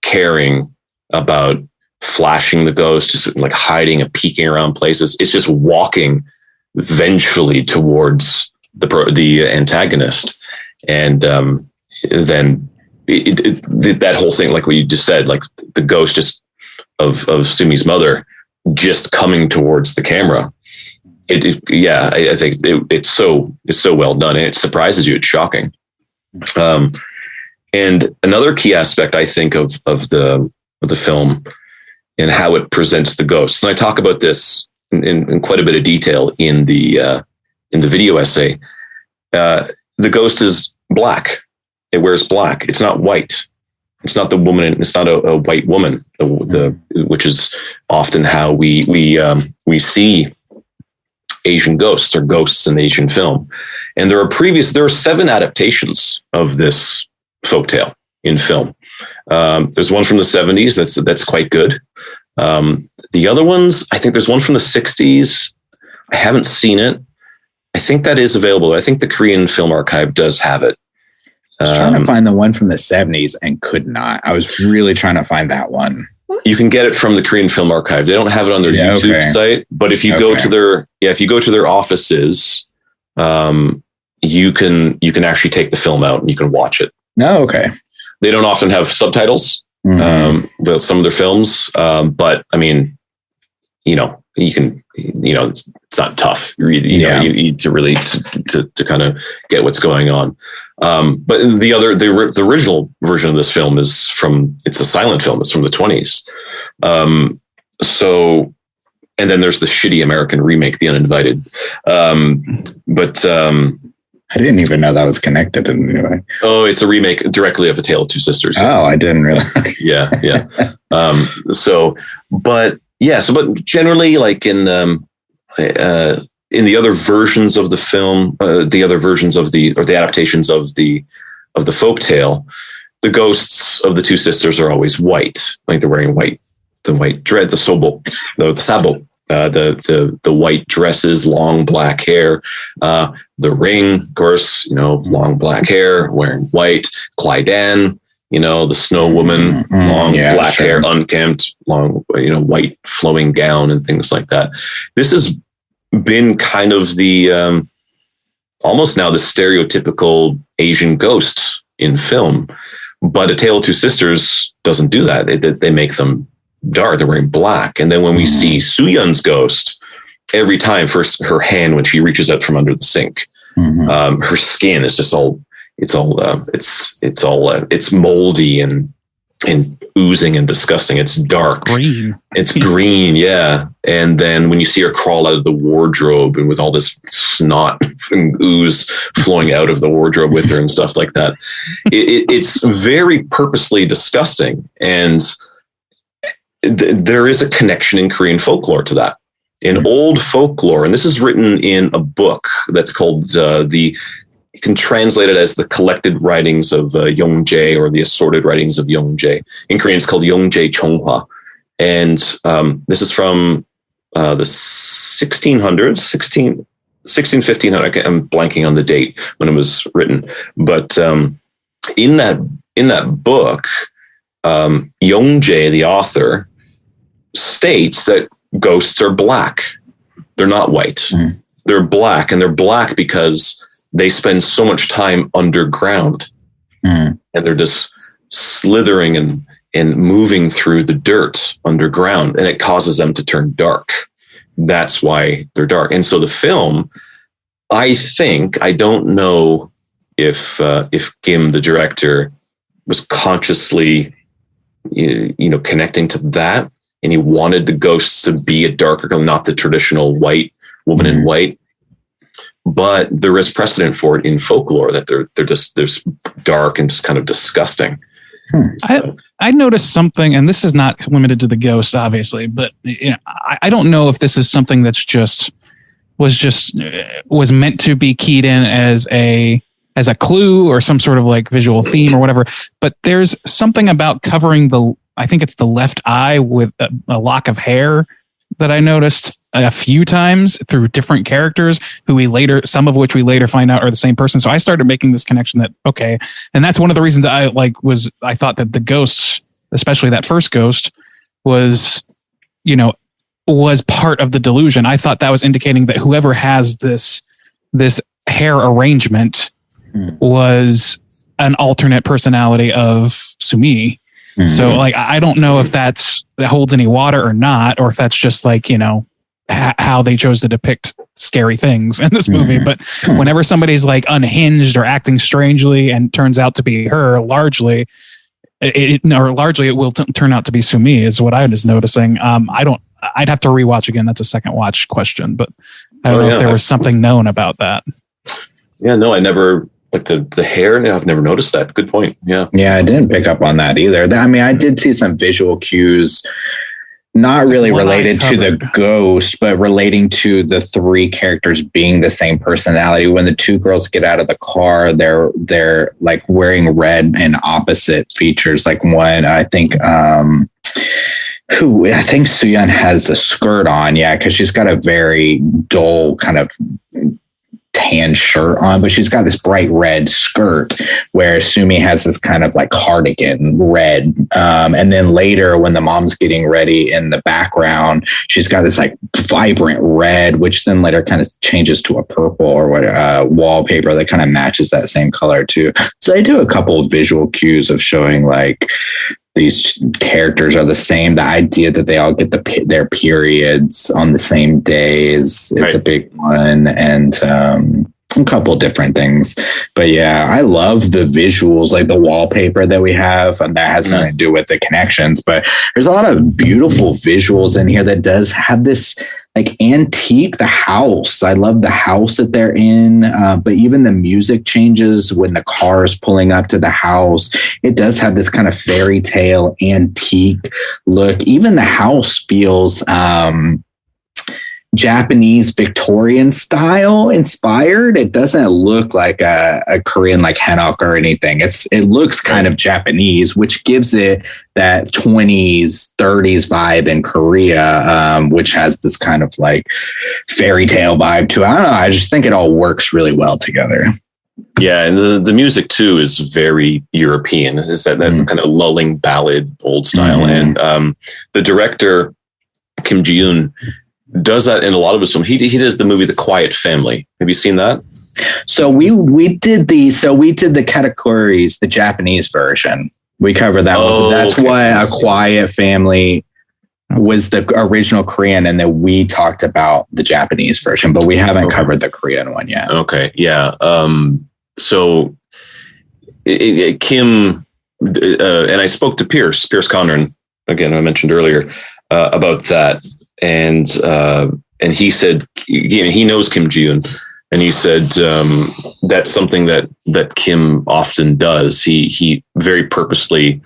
Speaker 5: caring about flashing the ghost, just like hiding and peeking around places. It's just walking vengefully towards the antagonist. And then that whole thing, like what you just said, like the ghost just of Sumi's mother just coming towards the camera. I think it's so well done. And it surprises you. It's shocking. And another key aspect, I think, of the film and how it presents the ghosts. And I talk about this in quite a bit of detail in the video essay. The ghost is black. It wears black. It's not white. It's not the woman. It's not a white woman, which is often how we see Asian ghosts or ghosts in Asian film. And there are 7 adaptations of this folktale in film. There's one from the 70s that's quite good. The other ones, I think there's one from the 60s. I haven't seen it. I think that is available. I think the Korean Film Archive does have it.
Speaker 4: I was trying to find the one from the 70s and could not. I was really trying to find that one.
Speaker 5: You can get it from the Korean Film Archive. They don't have it on their YouTube site, but if you go to their offices, you can actually take the film out and you can watch it.
Speaker 4: No, okay.
Speaker 5: They don't often have subtitles, with some of their films. But I mean, you can, it's not tough. You need to really to kind of get what's going on. But the original version of this film it's a silent film. It's from the 20s. And then there's the shitty American remake, The Uninvited.
Speaker 4: I didn't even know that was connected in any way.
Speaker 5: Oh, it's a remake directly of A Tale of Two Sisters.
Speaker 4: Oh, I didn't realize.
Speaker 5: Yeah. But generally, like in the other versions of the film, the other versions of the adaptations of the folktale, the ghosts of the two sisters are always white. Like they're wearing white, the white dread, the sabo, the white dresses, long black hair, the ring, of course, long black hair, wearing white, Clydan, the snow woman, long black hair, unkempt, long, white flowing gown and things like that. This has been kind of the, almost now the stereotypical Asian ghost in film, but A Tale of Two Sisters doesn't do that. They make them dark. They're wearing black. And then when we see Soo-yeon's ghost, every time, first her hand, when she reaches out from under the sink, her skin is just it's moldy and oozing and disgusting. It's dark.
Speaker 3: Green.
Speaker 5: It's green. Yeah. And then when you see her crawl out of the wardrobe and with all this snot and ooze flowing out of the wardrobe with her and stuff like that, it's very purposely disgusting. And there is a connection in Korean folklore to that. In old folklore, and this is written in a book that's called you can translate it as the collected writings of Yongjae, or the assorted writings of Yongjae. In Korean, it's called Yongjae Chonghwa. And this is from the 1600s, 1500. I'm blanking on the date when it was written. But in that book, Yongjae, the author, states that ghosts are black. They're not white. They're black, and they're black because they spend so much time underground, and they're just slithering and moving through the dirt underground, and it causes them to turn dark. That's why they're dark. And so the film, I don't know if Kim, the director, was consciously, connecting to that, and he wanted the ghosts to be a darker color, not the traditional white woman in white. But there is precedent for it in folklore that they're just dark and just kind of disgusting. So.
Speaker 3: I noticed something, and this is not limited to the ghost, obviously, but I don't know if this is something that's was meant to be keyed in as a clue or some sort of like visual theme or whatever. But there's something about covering I think it's the left eye with a lock of hair that I noticed a few times through different characters some of which we later find out are the same person. So I started making this connection that, okay. And that's one of the reasons I thought that the ghosts, especially that first ghost, was part of the delusion. I thought that was indicating that whoever has this hair arrangement was an alternate personality of Sumi. So I don't know if that holds any water or not, or if that's just how they chose to depict scary things in this movie. But whenever somebody's unhinged or acting strangely and turns out to be her, largely it will turn out to be Sumi, is what I was noticing. I'd have to rewatch again. That's a second watch question, but I don't know if there was something known about that.
Speaker 5: Yeah, no, I never. The hair, I've never noticed that. Good point. Yeah.
Speaker 4: Yeah, I didn't pick up on that either. I mean, I did see some visual cues, not really related to the ghost, but relating to the three characters being the same personality. When the two girls get out of the car, they're wearing red and opposite features. Like one, I think, I think Soo-yeon has the skirt on. Yeah, because she's got a very dull kind of tan shirt on, but she's got this bright red skirt, where Sumi has this kind of cardigan red. And then later when the mom's getting ready in the background, she's got this vibrant red, which then later kind of changes to a purple or wallpaper that kind of matches that same color too. So they do a couple of visual cues of showing these characters are the same. The idea that they all get their periods on the same days, it's a big one, and a couple different things. But yeah, I love the visuals, the wallpaper that we have, and that has nothing to do with the connections. But there's a lot of beautiful visuals in here that does have this antique. The house, I love the house that they're in, but even the music changes when the car is pulling up to the house. It does have this kind of fairy tale antique look. Even the house feels Japanese Victorian style inspired. It doesn't look like a Korean like Hanok or anything. It looks kind of Japanese, which gives it that 20s, 30s vibe in Korea, which has this kind of like fairy tale vibe to it. I don't know. I just think it all works really well together.
Speaker 5: Yeah, and the music too is very European. It's that kind of lulling ballad, old style. And the director Kim Jee-woon does that in a lot of his films. He does the movie The Quiet Family. Have you seen that?
Speaker 4: So we did the categories, the Japanese version. We covered that one. That's why A Quiet Family was the original Korean, and then we talked about the Japanese version, but we haven't covered the Korean one yet.
Speaker 5: Okay, yeah. So Kim and I spoke to Pierce Conran again. I mentioned earlier about that. And he said, he knows Kim Jee-woon, and he said that's something that Kim often does. He very purposely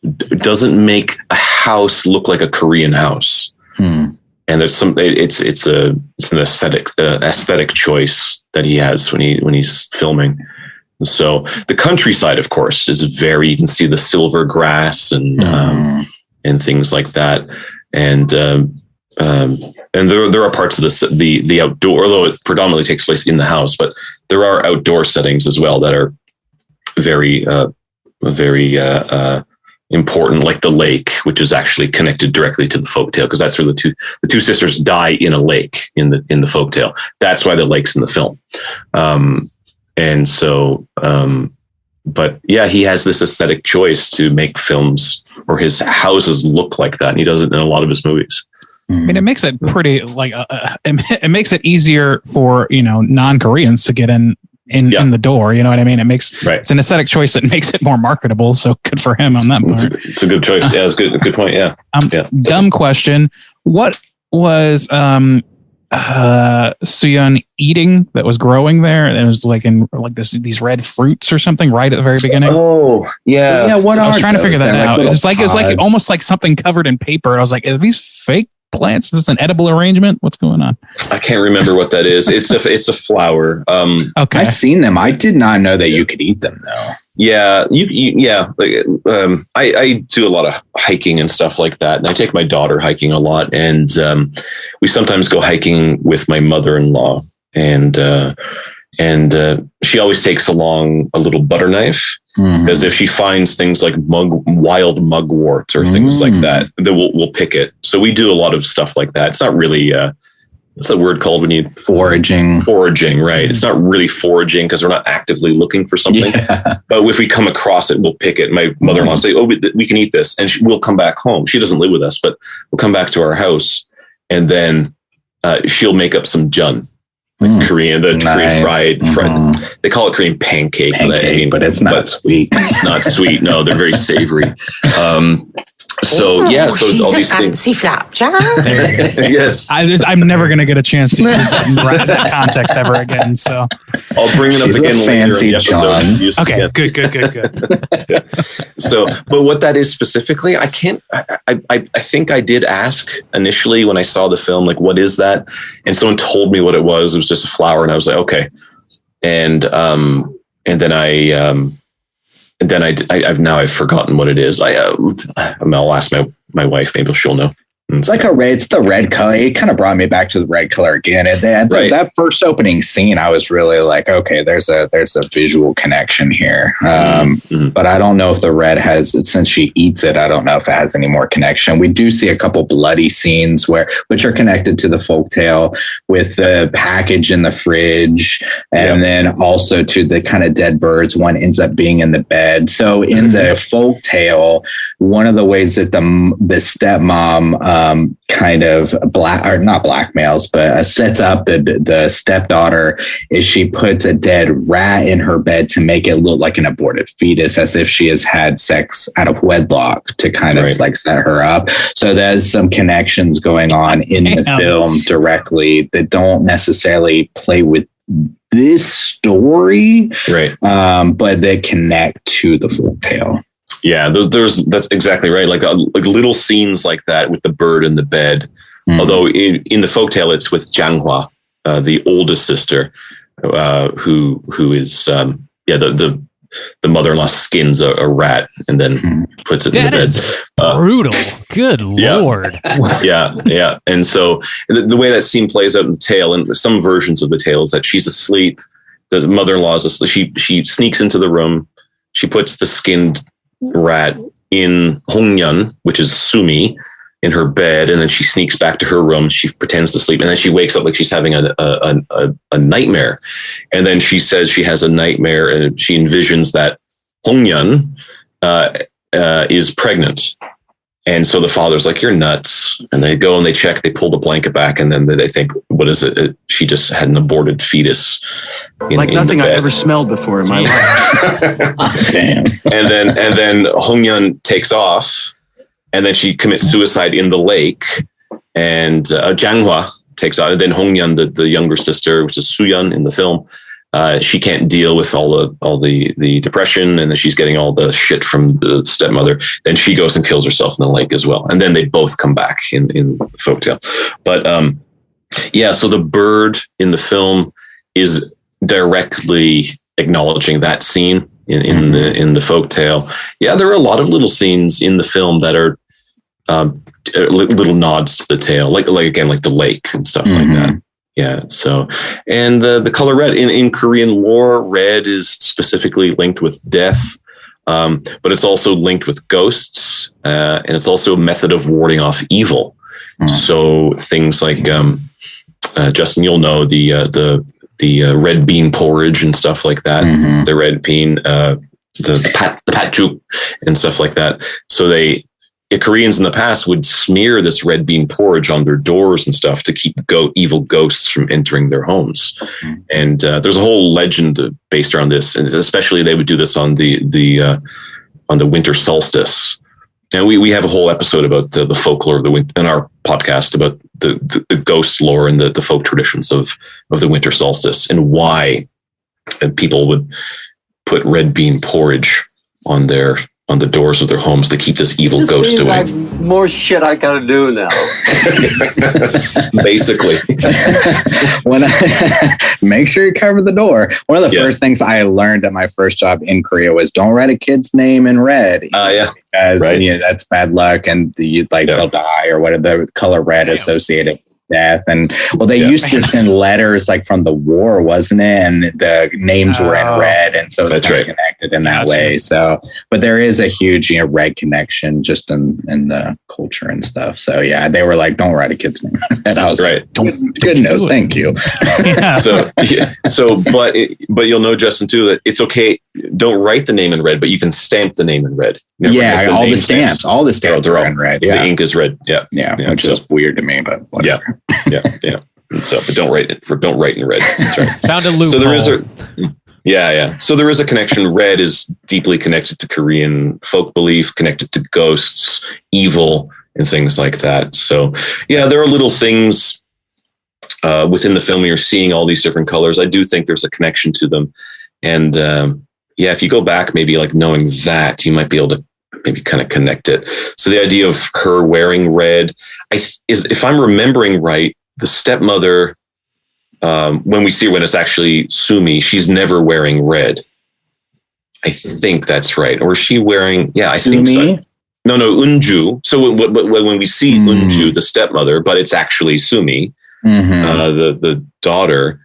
Speaker 5: doesn't make a house look like a Korean house, and it's an aesthetic choice that he has when he's filming. So the countryside, of course, is very. You can see the silver grass and things like that. And there are parts of the outdoor, although it predominantly takes place in the house, but there are outdoor settings as well that are very important, like the lake, which is actually connected directly to the folktale, because that's where the two sisters die in a lake in the folktale. That's why the lake's in the film. And so, but yeah, he has this aesthetic choice to make films or his houses look like that. And he does it in a lot of his movies.
Speaker 3: I mean, it makes it pretty like it makes it easier for, non-Koreans to get in the door. You know what I mean? It's an aesthetic choice that makes it more marketable. So good for him on that part.
Speaker 5: It's a good choice. Yeah, it's a good point. Yeah.
Speaker 3: Dumb question. What was Soo-yeon eating that was growing there? And it was like in like these red fruits or something right at the very beginning.
Speaker 5: Oh yeah.
Speaker 4: Yeah. What
Speaker 3: I was
Speaker 4: are
Speaker 3: trying to figure that out. It was like
Speaker 4: almost
Speaker 3: almost like something covered in paper. And I was like, are these fake plants? Is this an edible arrangement? What's going on?
Speaker 5: I can't remember what that is. It's a flower.
Speaker 3: Okay.
Speaker 4: I've seen them. I did not know that you could eat them though.
Speaker 5: Yeah, I do a lot of hiking and stuff like that, and I take my daughter hiking a lot, and we sometimes go hiking with my mother-in-law, and she always takes along a little butter knife, because if she finds things like wild mugwort or things like that, then we'll pick it. So we do a lot of stuff like that. It's not really what's that word called when you
Speaker 4: foraging,
Speaker 5: right? It's not really foraging because we're not actively looking for something, but if we come across it, we'll pick it. My mother-in-law will say, oh, we can eat this. And we'll come back home. She doesn't live with us, but we'll come back to our house, and then she'll make up some jun, like Korean, Korean fried. They call it Korean pancake,
Speaker 4: but it's not sweet.
Speaker 5: It's not sweet. No, they're very savory. So
Speaker 8: she's
Speaker 5: all
Speaker 8: a
Speaker 5: these
Speaker 8: fancy
Speaker 5: things.
Speaker 8: flapjack.
Speaker 5: Yes,
Speaker 3: I'm never going to get a chance to use that context ever again. So
Speaker 5: I'll bring it up again
Speaker 4: fancy
Speaker 5: later in the episode.
Speaker 3: Okay, good.
Speaker 5: Yeah. So, but what that is specifically, I can't. I think I did ask initially when I saw the film, like, what is that? And someone told me what it was. It was just a flower, and I was like, okay. And then I've forgotten what it is. I'll ask my wife. Maybe she'll know.
Speaker 4: It's like it's the red color. It kind of brought me back to the red color again. And that first opening scene, I was really like, okay, there's a visual connection here. But I don't know if the red since she eats it, I don't know if it has any more connection. We do see a couple bloody scenes which are connected to the folktale, with the package in the fridge, and then also to the kind of dead birds. One ends up being in the bed. So in the folktale, one of the ways that the stepmom kind of not blackmails, but sets up the stepdaughter is she puts a dead rat in her bed to make it look like an aborted fetus, as if she has had sex out of wedlock, to kind of like set her up. So there's some connections going on in the film directly that don't necessarily play with this story,
Speaker 5: right?
Speaker 4: But they connect to the folktale.
Speaker 5: Yeah, that's exactly right. Like little scenes like that with the bird in the bed Although in the folktale, it's with Jianghua, the oldest sister, who is the mother-in-law skins a rat and then puts it in the bed.
Speaker 1: That is brutal. Good Lord.
Speaker 5: Yeah. And so the way that scene plays out in the tale, and some versions of the tale, is that she's asleep. The mother-in-law is asleep. She sneaks into the room. She puts the skinned rat in Hongyan, which is Sumi, in her bed, and then she sneaks back to her room. She pretends to sleep, and then she wakes up like she's having a nightmare. And then she says she has a nightmare, and she envisions that Hongyan is pregnant. And so the father's like, "You're nuts." And they go and they check, they pull the blanket back, and then they think, "What is it?" She just had an aborted fetus.
Speaker 9: Like nothing I've ever smelled before in my life.
Speaker 4: Damn.
Speaker 5: And then Hongyan takes off. And then she commits suicide in the lake, and Jianghua takes out. And then Hongyan, the younger sister, which is Suyun in the film, she can't deal with all the depression, and then she's getting all the shit from the stepmother. Then she goes and kills herself in the lake as well. And then they both come back in the folktale. But so the bird in the film is directly acknowledging that scene in the folktale. Yeah, there are a lot of little scenes in the film that are little nods to the tale, like again, like the lake and stuff like that. Yeah. So, and the color red in Korean lore, red is specifically linked with death, but it's also linked with ghosts, and it's also a method of warding off evil. So things like Justin, you'll know the red bean porridge and stuff like that. The red bean, the patjuk and stuff like that. So Koreans in the past would smear this red bean porridge on their doors and stuff to keep evil ghosts from entering their homes. And there's a whole legend based around this, and especially they would do this on the winter solstice. And we have a whole episode about the folklore of the winter in our podcast about the ghost lore and the folk traditions of the winter solstice, and why people would put red bean porridge on the doors of their homes to keep this evil ghost away.
Speaker 9: More shit I gotta do now.
Speaker 5: Basically.
Speaker 4: Make sure you cover the door. One of the first things I learned at my first job in Korea was don't write a kid's name in red. Because that's bad luck, and they'll die, or whatever. The color red associated with death. And they used to send letters like from the war, wasn't it? And the names were in red, and so it's connected in that way. So, but there is a huge red connection just in the culture and stuff. So yeah, they were like, don't write a kid's name. And I was like, good note, thank you. But you'll know, Justin, too, that it's okay. Don't write the name in red, but you can stamp the name in red. All the stamps are in red. Yeah,
Speaker 5: the ink is red. Yeah,
Speaker 4: which is weird to me, but whatever.
Speaker 5: Yeah. So, but don't write in red. That's right.
Speaker 1: Found a loophole.
Speaker 5: So there is So there is a connection. Red is deeply connected to Korean folk belief, connected to ghosts, evil, and things like that. So yeah, there are little things within the film. You're seeing all these different colors. I do think there's a connection to them, and if you go back, maybe like knowing that, you might be able to maybe kind of connect it. So the idea of her wearing red is, if I'm remembering right, the stepmother, when we see her, when it's actually Sumi, she's never wearing red. I think that's right. Or is she wearing? Yeah, I think so. No, Unju. So when we see Unju, the stepmother, but it's actually Sumi, the daughter,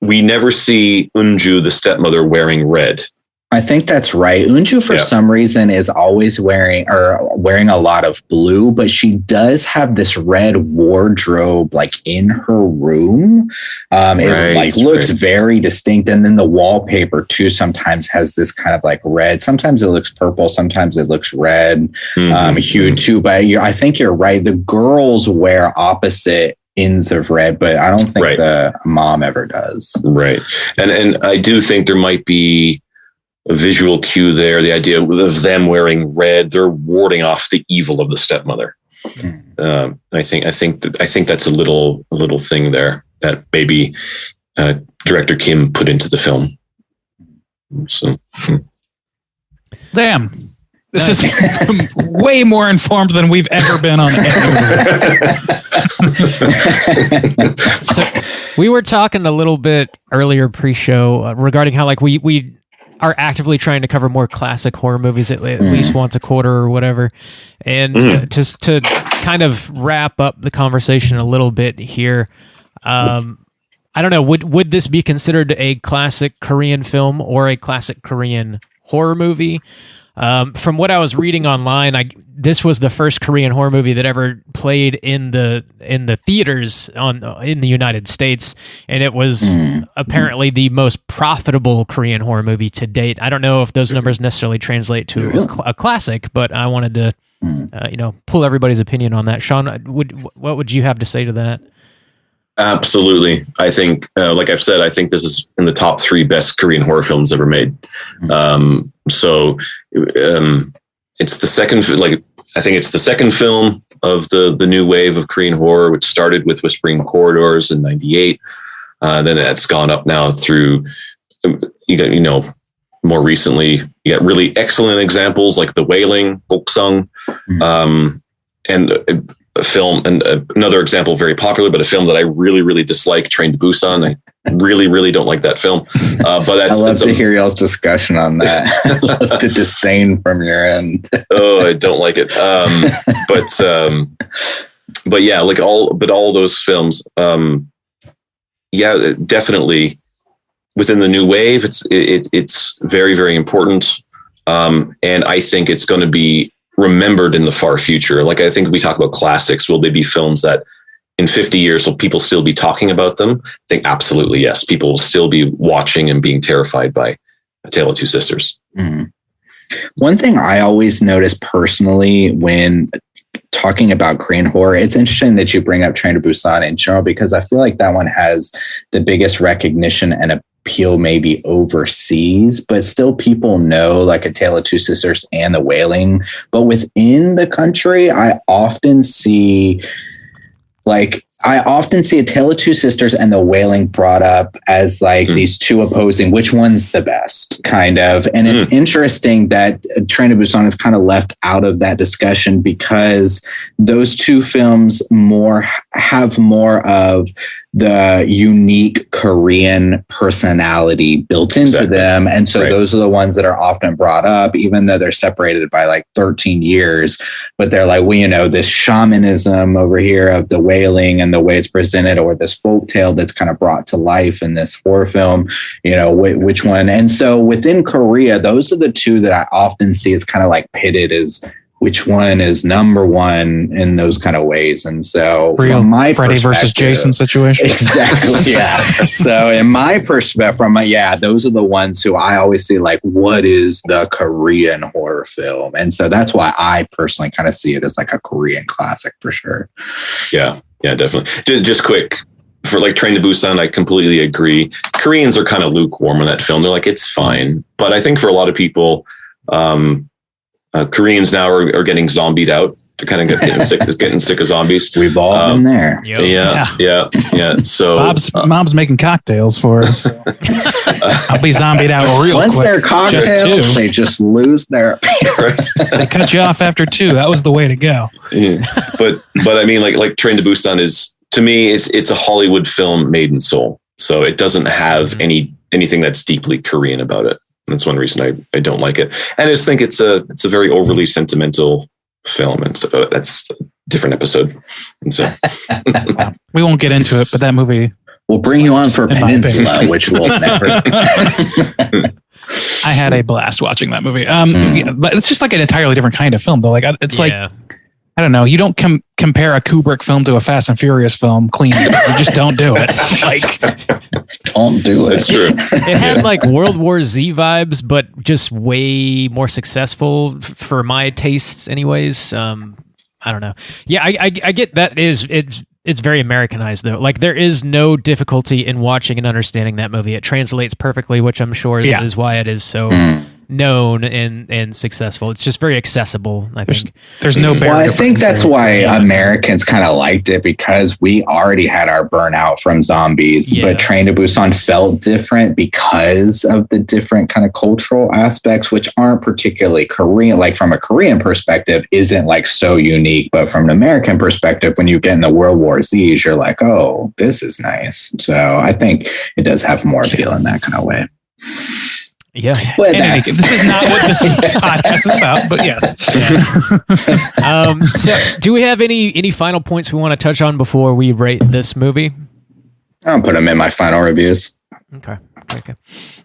Speaker 5: we never see Unju, the stepmother, wearing red.
Speaker 4: I think that's right. Unju, for some reason, is always wearing a lot of blue, but she does have this red wardrobe like in her room. It looks very distinct. And then the wallpaper too sometimes has this kind of like red. Sometimes it looks purple. Sometimes it looks red hue too. But I think you're right. The girls wear opposite ends of red, but I don't think the mom ever does.
Speaker 5: Right. And I do think there might be a visual cue there. The idea of them wearing red, they're warding off the evil of the stepmother. I think that's a little thing there that maybe director Kim put into the film. So,
Speaker 3: damn. This is way more informed than we've ever been on the
Speaker 1: So we were talking a little bit earlier pre-show regarding how like we are actively trying to cover more classic horror movies at least once a quarter or whatever. And just to kind of wrap up the conversation a little bit here, I don't know, would this be considered a classic Korean film or a classic Korean horror movie? From what I was reading online, this was the first Korean horror movie that ever played in the theaters in the United States, and it was apparently the most profitable Korean horror movie to date. I don't know if those numbers necessarily translate to a classic, but I wanted to pull everybody's opinion on that. Sean, what would you have to say to that?
Speaker 5: Absolutely. I think, like I've said, I think this is in the top 3 best Korean horror films ever made. It's the second, I think it's the second film of the new wave of Korean horror, which started with Whispering Corridors in '98. Then it's gone up now through, more recently, you got really excellent examples like The Wailing, Goksung, and a film, and another example, very popular, but a film that I really, really dislike, Train to Busan. I really, really don't like that film. But
Speaker 4: I love to hear y'all's discussion on that. The disdain from your end.
Speaker 5: Oh, I don't like it. But yeah, all those films. Definitely within the new wave, it's very, very important. And I think it's going to be remembered in the far future. Like, I think we talk about classics. Will they be films that in 50 years will people still be talking about them? I think absolutely yes. People will still be watching and being terrified by A Tale of Two Sisters.
Speaker 4: One thing I always notice personally when talking about Korean horror, it's interesting that you bring up Train to Busan in general, because I feel like that one has the biggest recognition and appeal maybe overseas, but still people know like A Tale of Two Sisters and The Wailing. But within the country, I often see A Tale of Two Sisters and The Wailing brought up as like these two opposing, which one's the best kind of. And it's interesting that Train to Busan is kind of left out of that discussion, because those two films have more of the unique Korean personality built into them. And so those are the ones that are often brought up, even though they're separated by like 13 years. But they're like, this shamanism over here of The Wailing and the way it's presented, or this folktale that's kind of brought to life in this horror film, which one? And so within Korea, those are the two that I often see as kind of like pitted as which one is number one in those kind of ways. And so from my
Speaker 3: Freddy versus Jason situation.
Speaker 4: Exactly. Yeah. So in my perspective, those are the ones who I always see like, what is the Korean horror film? And so that's why I personally kind of see it as like a Korean classic for sure.
Speaker 5: Yeah, definitely. Just quick. For like Train to Busan, I completely agree. Koreans are kind of lukewarm on that film. They're like, it's fine. But I think for a lot of people, Koreans now are getting zombied out. They're kind of getting sick of zombies.
Speaker 4: We've all been there.
Speaker 5: Yeah. So
Speaker 3: mom's making cocktails for us. I'll be zombied out real
Speaker 4: Once
Speaker 3: quick.
Speaker 4: they're cocktails, they just lose their.
Speaker 3: They cut you off after 2. That was the way to go.
Speaker 5: Yeah. But I mean, like Train to Busan is, to me, it's a Hollywood film made in Seoul. So it doesn't have anything that's deeply Korean about it. That's one reason I don't like it. And I just think it's a very overly sentimental film. And so that's a different episode. And so
Speaker 3: we won't get into it, but that movie.
Speaker 4: We'll bring you on for Peninsula, which will never.
Speaker 3: I had a blast watching that movie. But it's just like an entirely different kind of film, though. Like it's like, I don't know. You don't compare a Kubrick film to a Fast and Furious film clean. You just don't do it.
Speaker 4: Don't do it.
Speaker 5: It's true.
Speaker 1: It had like World War Z vibes, but just way more successful for my tastes anyways. I don't know. Yeah, I get that it's very Americanized though. Like there is no difficulty in watching and understanding that movie. It translates perfectly, which I'm sure is why it is so known and successful. It's just very accessible, I think.
Speaker 3: There's no barrier.
Speaker 4: Well, I think that's why Americans kind of liked it, because we already had our burnout from zombies, but Train to Busan felt different because of the different kind of cultural aspects, which aren't particularly Korean. Like from a Korean perspective, isn't like so unique, but from an American perspective, when you get in the World War Z's, you're like, oh, this is nice. So I think it does have more appeal in that kind of way.
Speaker 1: Yeah.
Speaker 4: But
Speaker 3: this is not what this podcast is about, but yes.
Speaker 1: So do we have any final points we want to touch on before we rate this movie?
Speaker 4: I'll put them in my final reviews.
Speaker 1: Okay.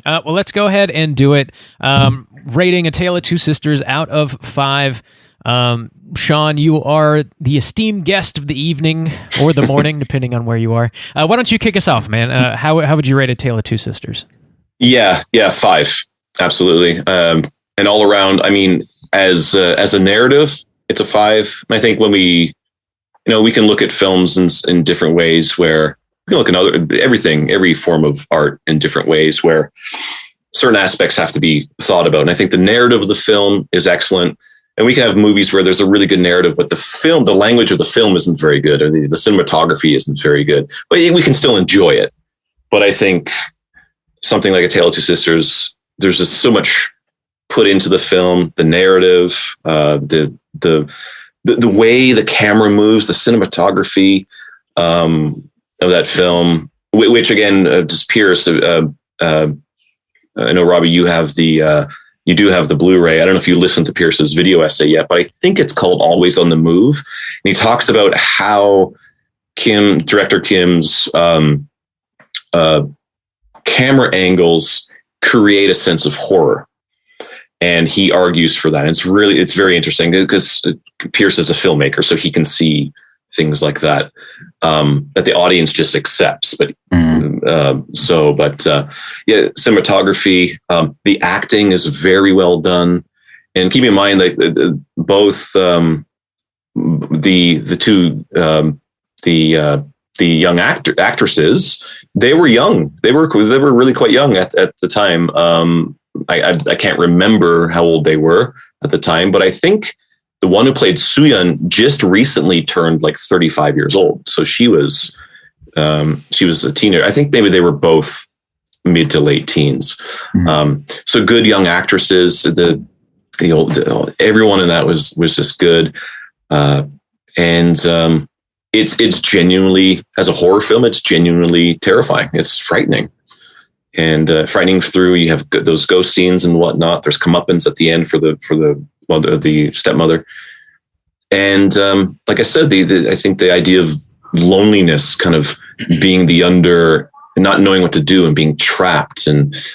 Speaker 1: Well, let's go ahead and do it. Rating A Tale of Two Sisters out of 5. Sean, you are the esteemed guest of the evening or the morning, depending on where you are. Why don't you kick us off, man? How would you rate A Tale of Two Sisters?
Speaker 5: Yeah, 5, absolutely. And all around, I mean, as a narrative, it's a 5. And I think when we can look at films in different ways, where we can look at every form of art in different ways, where certain aspects have to be thought about. And I think the narrative of the film is excellent. And we can have movies where there's a really good narrative, but the language of the film isn't very good, or the cinematography isn't very good, but we can still enjoy it. But I think something like A Tale of Two Sisters, there's just so much put into the film, the narrative, the way the camera moves, the cinematography of that film, which again, just Pierce, I know, Robbie, you do have the Blu-ray. I don't know if you listened to Pierce's video essay yet, but I think it's called Always on the Move. And he talks about how director Kim's camera angles create a sense of horror. And he argues for that. And it's very interesting because Pierce is a filmmaker, so he can see things like that, that the audience just accepts. But cinematography, the acting is very well done. And keep in mind that both the young actresses, they were young. They were really quite young at the time. I can't remember how old they were at the time, but I think the one who played Soo-yeon just recently turned like 35 years old. So she was a teenager. I think maybe they were both mid to late teens. So good young actresses. Everyone in that was just good. It's genuinely, as a horror film, it's genuinely terrifying. It's frightening. And frightening through, you have those ghost scenes and whatnot. There's comeuppance at the end for the stepmother. And like I said, I think the idea of loneliness, kind of being and not knowing what to do and being trapped,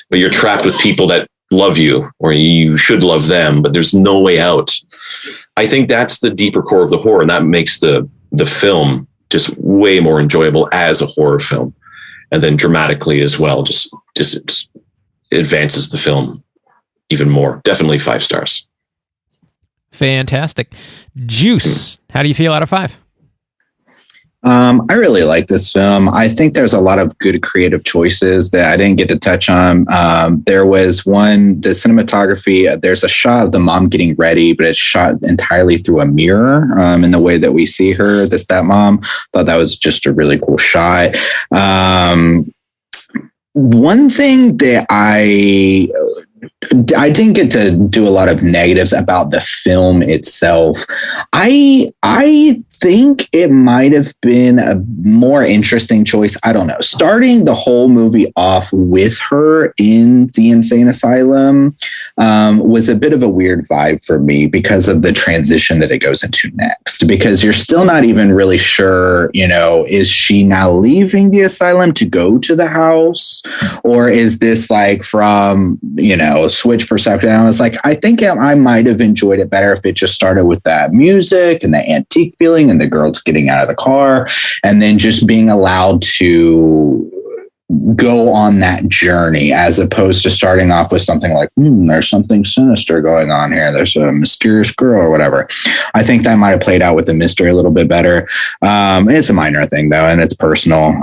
Speaker 5: but you're trapped with people that love you, or you should love them, but there's no way out. I think that's the deeper core of the horror, and that makes the film just way more enjoyable as a horror film. And then dramatically as well, just advances the film even more. Definitely 5 stars.
Speaker 1: Fantastic. Juice, how do you feel out of 5?
Speaker 4: I really like this film. I think there's a lot of good creative choices that I didn't get to touch on. There was the cinematography. There's a shot of the mom getting ready, but it's shot entirely through a mirror in the way that we see her, the stepmom. Thought that was just a really cool shot. One thing that I didn't get to do a lot of negatives about the film itself. I think it might have been a more interesting choice. I don't know. Starting the whole movie off with her in the insane asylum was a bit of a weird vibe for me because of the transition that it goes into next, because you're still not even really sure, is she now leaving the asylum to go to the house, or is this like from, a switch perspective? And I was like, I think I might have enjoyed it better if it just started with that music and the antique feeling and the girls getting out of the car, and then just being allowed to go on that journey, as opposed to starting off with something like, there's something sinister going on here. There's a mysterious girl or whatever. I think that might have played out with the mystery a little bit better. It's a minor thing though, and it's personal.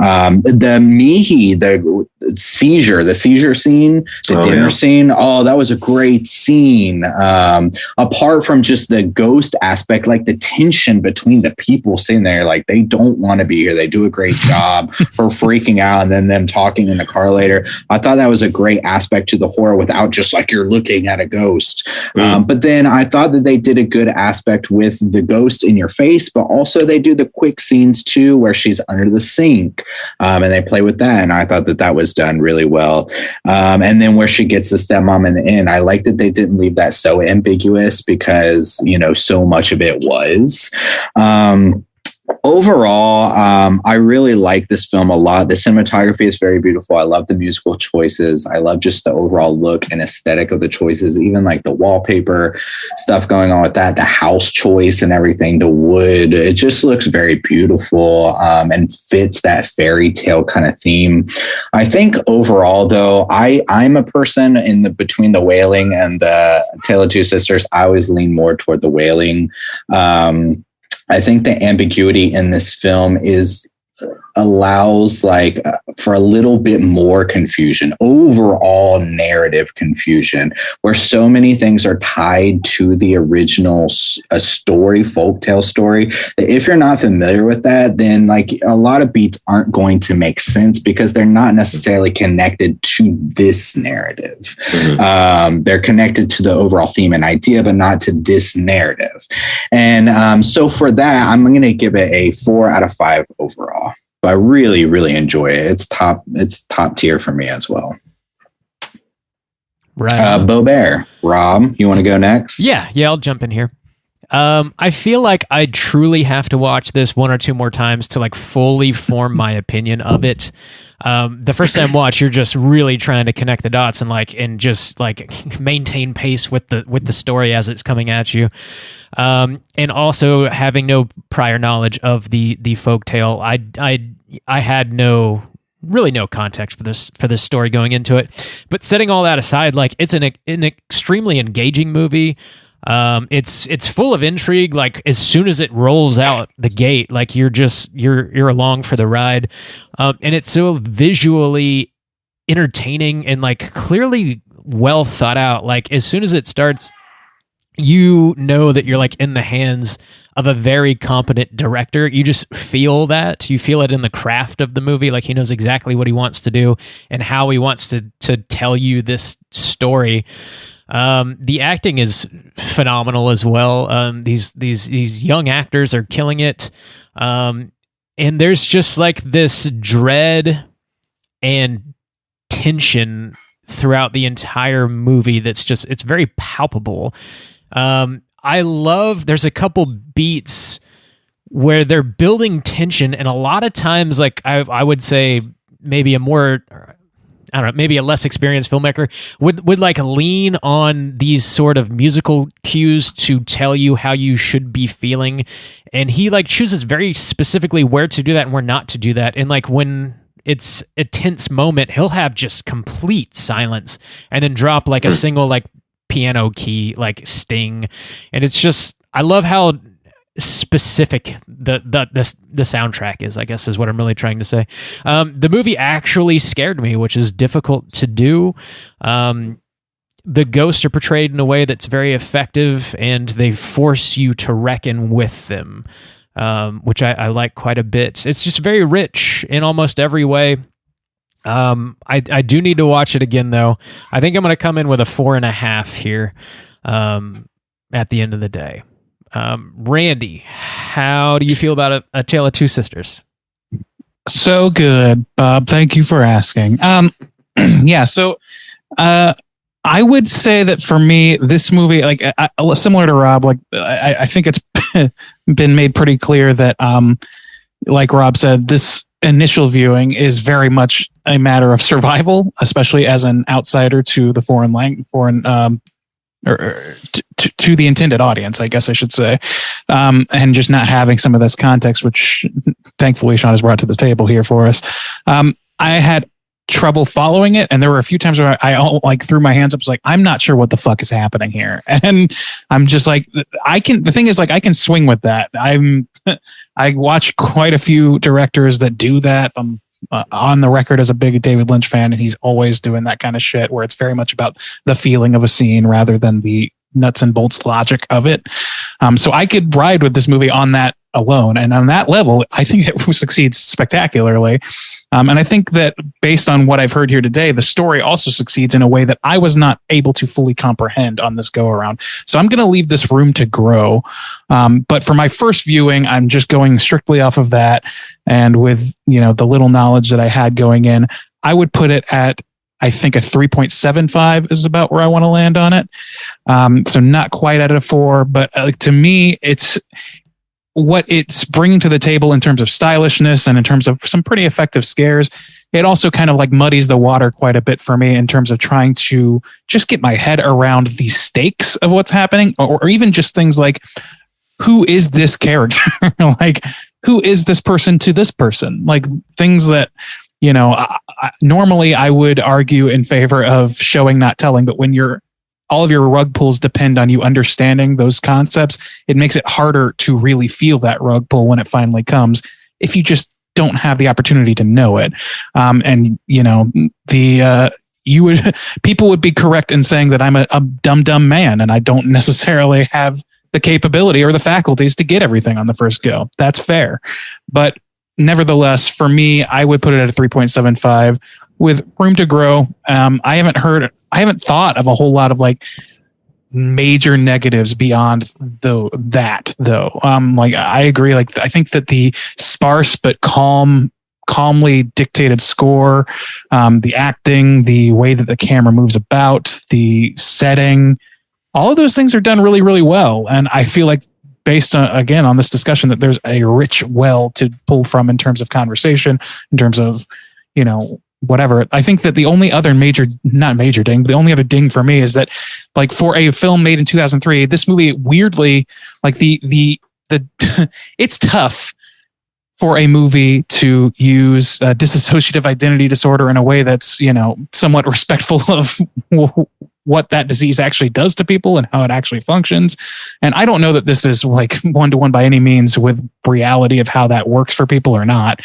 Speaker 4: The seizure scene, the dinner scene. Oh, that was a great scene. Apart from just the ghost aspect, like the tension between the people sitting there, like they don't want to be here. They do a great job for freaking out, and then them talking in the car later. I thought that was a great aspect to the horror without just like you're looking at a ghost. But then I thought that they did a good aspect with the ghost in your face, but also they do the quick scenes too, where she's under the sink, and they play with that. And I thought that was done really well. And then where she gets the stepmom in the end, I like that they didn't leave that so ambiguous, because, so much of it was. Overall, I really like this film a lot. The cinematography is very beautiful. I love the musical choices. I love just the overall look and aesthetic of the choices, even like the wallpaper stuff going on with that, the house choice and everything, the wood. It just looks very beautiful and fits that fairy tale kind of theme. I think overall, though, I'm a person between the Wailing and the Tale of Two Sisters. I always lean more toward the Wailing. I think the ambiguity in this film allows for a little bit more confusion, overall narrative confusion, where so many things are tied to the original story, folktale story, that if you're not familiar with that, then a lot of beats aren't going to make sense, because they're not necessarily connected to this narrative. They're connected to the overall theme and idea, but not to this narrative. And so for that, I'm going to give it a 4 out of 5 overall. But I really, really enjoy it. It's top tier for me as well.
Speaker 1: Right.
Speaker 4: Bo Bear, Rob, you want to go next?
Speaker 1: Yeah, I'll jump in here. I feel like I truly have to watch this 1 or 2 more times to fully form my opinion of it. The first time watch, you're just really trying to connect the dots and just maintain pace with the story as it's coming at you. And also having no prior knowledge of the folktale, I had no context for this story going into it. But setting all that aside, it's an extremely engaging movie. It's full of intrigue. As soon as it rolls out the gate, you're along for the ride. And it's so visually entertaining and clearly well thought out. As soon as it starts, you know that you're in the hands of a very competent director. You just feel that. You feel it in the craft of the movie. He knows exactly what he wants to do and how he wants to tell you this story. The acting is phenomenal as well. These young actors are killing it. And there's just this dread and tension throughout the entire movie it's very palpable. I love, there's a couple beats where they're building tension, and a lot of times, I would say maybe maybe a less experienced filmmaker would lean on these sort of musical cues to tell you how you should be feeling. And he chooses very specifically where to do that and where not to do that. And when it's a tense moment, he'll have just complete silence and then drop a single piano key sting. And it's just, I love how specific the soundtrack is, I guess, is what I'm really trying to say. The movie actually scared me, which is difficult to do. The ghosts are portrayed in a way that's very effective, and they force you to reckon with them, which I like quite a bit. It's just very rich in almost every way. I do need to watch it again, though. I think I'm going to come in with a 4.5 here at the end of the day. Randy, how do you feel about A Tale of Two Sisters?
Speaker 3: So good, Bob. Thank you for asking. Yeah, so I would say that for me, this movie, similar to Rob, I think it's been made pretty clear that, like Rob said, this initial viewing is very much a matter of survival, especially as an outsider to the to the intended audience, I guess I should say, and just not having some of this context, which thankfully Sean has brought to the table here for us. I had trouble following it, and there were a few times where I like threw my hands up, was like, I'm not sure what the fuck is happening here, and I'm just like, the thing is, like, I can swing with that. I watch quite a few directors that do that. I'm on the record as a big David Lynch fan, and he's always doing that kind of shit where it's very much about the feeling of a scene rather than the nuts and bolts logic of it. So I could ride with this movie on that alone, and on that level I think it succeeds spectacularly, and I think that based on what I've heard here today, the story also succeeds in a way that I was not able to fully comprehend on this go around. So I'm going to leave this room to grow, but for my first viewing, I'm just going strictly off of that, and with the little knowledge that I had going in, I would put it at, I think, a 3.75 is about where I want to land on it. So not quite at a 4, but to me, it's what it's bringing to the table in terms of stylishness and in terms of some pretty effective scares. It also kind of like muddies the water quite a bit for me in terms of trying to just get my head around the stakes of what's happening, or even just things like, who is this character? Like, who is this person to this person? Like, things that, normally I would argue in favor of showing, not telling, but when all of your rug pulls depend on you understanding those concepts, it makes it harder to really feel that rug pull when it finally comes, if you just don't have the opportunity to know it. People would be correct in saying that I'm a dumb man, and I don't necessarily have the capability or the faculties to get everything on the first go. That's fair. But nevertheless, for me, I would put it at a 3.75 with room to grow. I haven't thought of a whole lot of like major negatives beyond that though. Like, I agree. Like, I think that the sparse but calmly dictated score, the acting, the way that the camera moves about, the setting, all of those things are done really, really well. And I feel like, based on, again, on this discussion, that there's a rich well to pull from in terms of conversation, in terms of, whatever. I think that the only other the only other ding for me is that, like, for a film made in 2003, this movie weirdly, like the it's tough for a movie to use dissociative identity disorder in a way that's, somewhat respectful of what that disease actually does to people and how it actually functions. And I don't know that this is like one-to-one by any means with reality of how that works for people or not.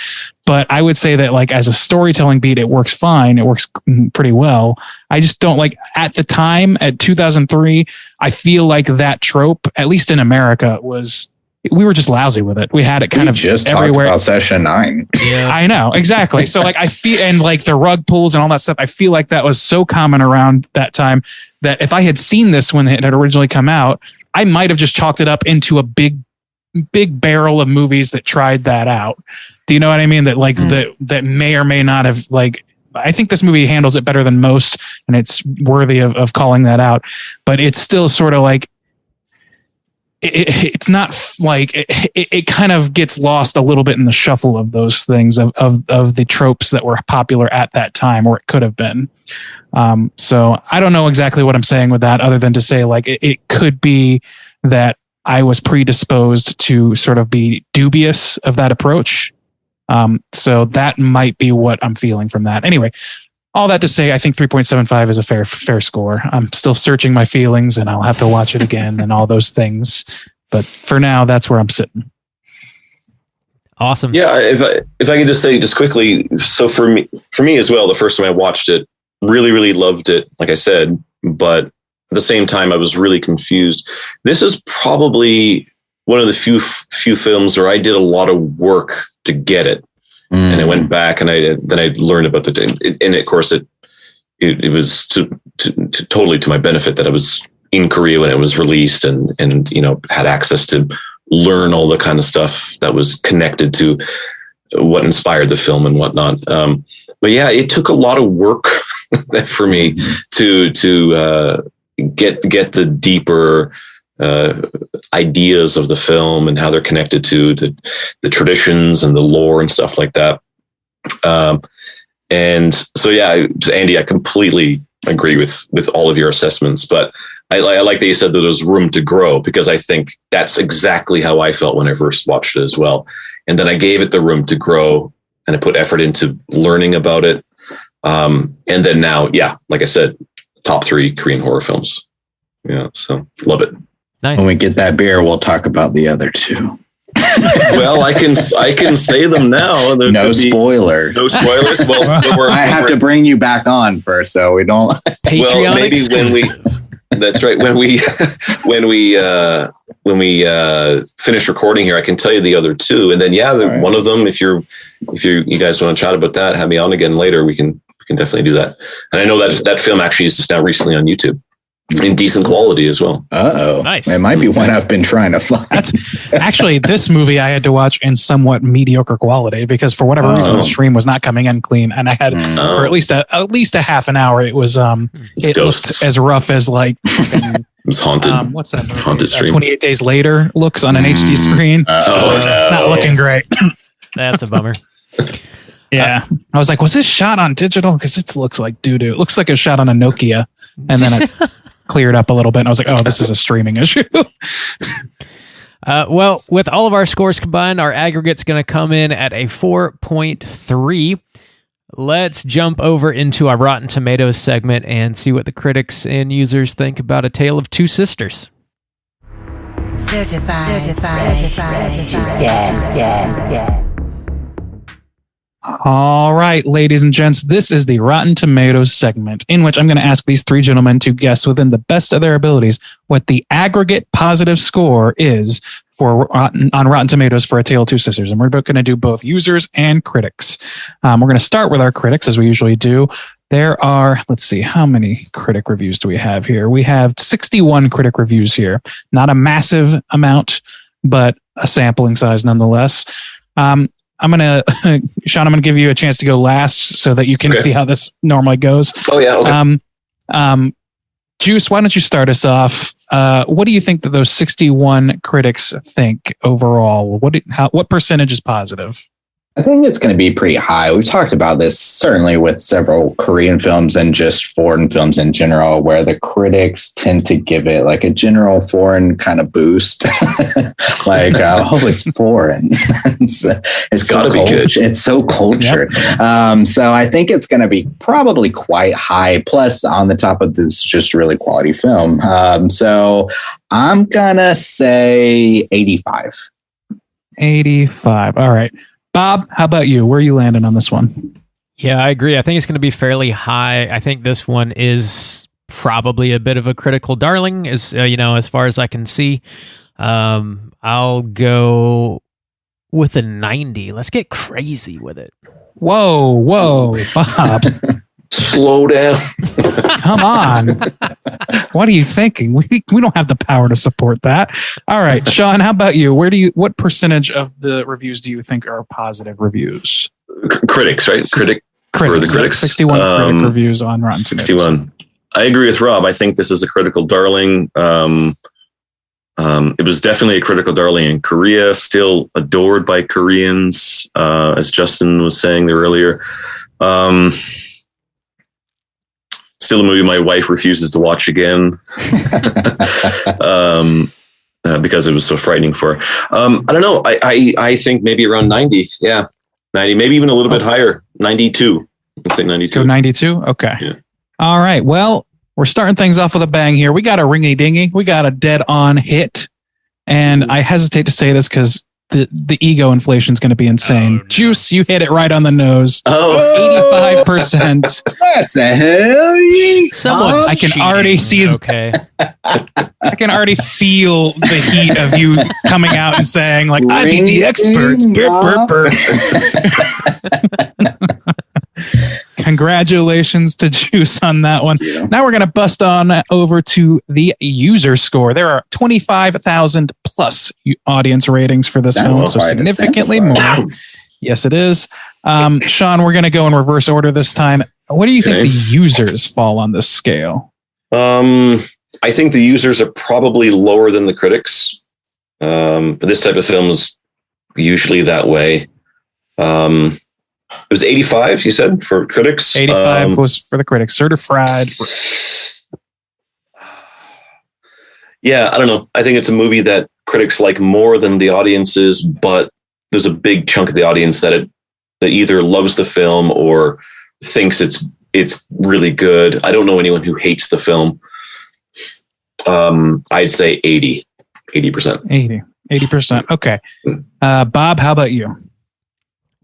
Speaker 3: But I would say that, like, as a storytelling beat, it works fine. It works pretty well. I just don't like, at the time, at 2003, I feel like that trope, at least in America, we were just lousy with it. We had it kind of
Speaker 4: just
Speaker 3: everywhere.
Speaker 4: Talked about Session 9.
Speaker 3: Yeah. I know, exactly. So, like, I feel, and like the rug pulls and all that stuff, I feel like that was so common around that time that if I had seen this when it had originally come out, I might have just chalked it up into a big barrel of movies that tried that out. Do you know what I mean? That, like, that may or may not have, like, I think this movie handles it better than most, and it's worthy of calling that out. But it's still sort of like, it's not like it kind of gets lost a little bit in the shuffle of those things of the tropes that were popular at that time, or it could have been. So I don't know exactly what I'm saying with that, other than to say, like, it could be that I was predisposed to sort of be dubious of that approach. So that might be what I'm feeling from that. Anyway, all that to say, I think 3.75 is a fair score. I'm still searching my feelings, and I'll have to watch it again and all those things. But for now, that's where I'm sitting.
Speaker 1: Awesome.
Speaker 5: Yeah, if I could just say just quickly, so for me as well, the first time I watched it, really, really loved it, like I said, but at the same time, I was really confused. This is probably one of the few films where I did a lot of work to get it. And I went back and I learned about and of course it was totally to my benefit that I was in Korea when it was released and had access to learn all the kind of stuff that was connected to what inspired the film and whatnot. But yeah, it took a lot of work for me to get the deeper ideas of the film and how they're connected to the traditions and the lore and stuff like that. And so, yeah, Andy, I completely agree with all of your assessments, but I like that you said that there was room to grow, because I think that's exactly how I felt when I first watched it as well. And then I gave it the room to grow, and I put effort into learning about it. And then now, like I said, top 3 Korean horror films. Yeah, so love it.
Speaker 1: Nice.
Speaker 4: When we get that beer, we'll talk about the other 2.
Speaker 5: Well, I can say them now.
Speaker 4: No spoilers.
Speaker 5: No spoilers. Well,
Speaker 4: I have to bring you back on first, so we don't.
Speaker 1: Patreon
Speaker 5: well, maybe
Speaker 1: exclusive.
Speaker 5: That's right. When we finish recording here, I can tell you the other 2, and then
Speaker 4: right.
Speaker 5: One of them. If you guys want to chat about that, have me on again later. We can definitely do that. And I know that film actually is just now recently on YouTube in decent quality as well.
Speaker 1: Nice.
Speaker 4: It might be one I've been trying to find.
Speaker 3: That's actually this movie I had to watch in somewhat mediocre quality because for whatever reason the stream was not coming in clean, and I had for at least a half an hour. It was it looked as rough as like
Speaker 5: it was haunted.
Speaker 3: What's that movie?
Speaker 5: Haunted stream.
Speaker 3: 28 Days Later looks on an HD screen.
Speaker 5: No.
Speaker 3: Not looking great.
Speaker 1: That's a bummer.
Speaker 3: Yeah, I was like, was this shot on digital? Because it looks like doo-doo. It looks like a shot on a Nokia, and then it cleared up a little bit. And I was like, oh, this is a streaming issue.
Speaker 1: Well, with all of our scores combined, our aggregate's going to come in at a 4.3. Let's jump over into our Rotten Tomatoes segment and see what the critics and users think about A Tale of Two Sisters.
Speaker 8: Certified fresh to death.
Speaker 3: All right, ladies and gents, this is the Rotten Tomatoes segment in which I'm going to ask these 3 gentlemen to guess within the best of their abilities what the aggregate positive score is on Rotten Tomatoes for A Tale of Two Sisters. And we're going to do both users and critics. We're going to start with our critics as we usually do. There are, let's see, how many critic reviews do we have here? We have 61 critic reviews here. Not a massive amount, but a sampling size nonetheless. Sean, I'm going to give you a chance to go last so that you can see how this normally goes.
Speaker 5: Oh, yeah. Okay.
Speaker 3: Juice, why don't you start us off? What do you think that those 61 critics think overall? What percentage is positive?
Speaker 4: I think it's going to be pretty high. We've talked about this certainly with several Korean films and just foreign films in general, where the critics tend to give it like a general foreign kind of boost. Like, it's foreign. it's
Speaker 5: got to be good.
Speaker 4: It's so cultured. Yep. So I think it's going to be probably quite high. Plus, on the top of this, just really quality film. So I'm going to say 85.
Speaker 3: 85. All right. Bob, how about you? Where are you landing on this one?
Speaker 1: Yeah, I agree. I think it's going to be fairly high. I think this one is probably a bit of a critical darling, as far as I can see. I'll go with a 90. Let's get crazy with it.
Speaker 3: Whoa, Bob.
Speaker 5: Slow down.
Speaker 3: Come on. What are you thinking? We don't have the power to support that. All right, Sean, how about you? What percentage of the reviews do you think are positive reviews?
Speaker 5: Critics, right? Critics. For the critics.
Speaker 3: 61 critic reviews on Rotten
Speaker 5: 61.
Speaker 3: Tomatoes.
Speaker 5: I agree with Rob. I think this is a critical darling. It was definitely a critical darling in Korea, still adored by Koreans, as Justin was saying there earlier. Still a movie my wife refuses to watch again because it was so frightening for her. I don't know. I think maybe around 90. Yeah, 90, maybe even a little bit higher. 92. Let's say 92.
Speaker 3: So 92? Okay.
Speaker 5: Yeah.
Speaker 3: All right. Well, we're starting things off with a bang here. We got a ringy-dingy. We got a dead-on hit. And I hesitate to say this because the ego inflation is going to be insane.
Speaker 1: Oh, no.
Speaker 3: Juice, you hit it right on the nose. 85%.
Speaker 4: What the hell?
Speaker 1: Someone's
Speaker 3: I can
Speaker 1: cheating.
Speaker 3: already see.
Speaker 1: Okay.
Speaker 3: I can already feel the heat of you coming out and saying, like, I beat the experts. Burp, burp, burp. Congratulations to Juice on that one.
Speaker 4: Yeah.
Speaker 3: Now we're going to bust on over to the user score. There are 25,000 plus audience ratings for this film, so significantly more. Yes, it is. Sean, we're going to go in reverse order this time. What do you think the users fall on this scale?
Speaker 5: I think the users are probably lower than the critics. But this type of film is usually that way. It was 85, you said, for critics?
Speaker 3: 85 was for the critics. Certified.
Speaker 5: Yeah, I don't know. I think it's a movie that critics like more than the audiences, but there's a big chunk of the audience that either loves the film or thinks it's really good. I don't know anyone who hates the film. I'd say 80%.
Speaker 3: 80%. Okay. Bob, how about you?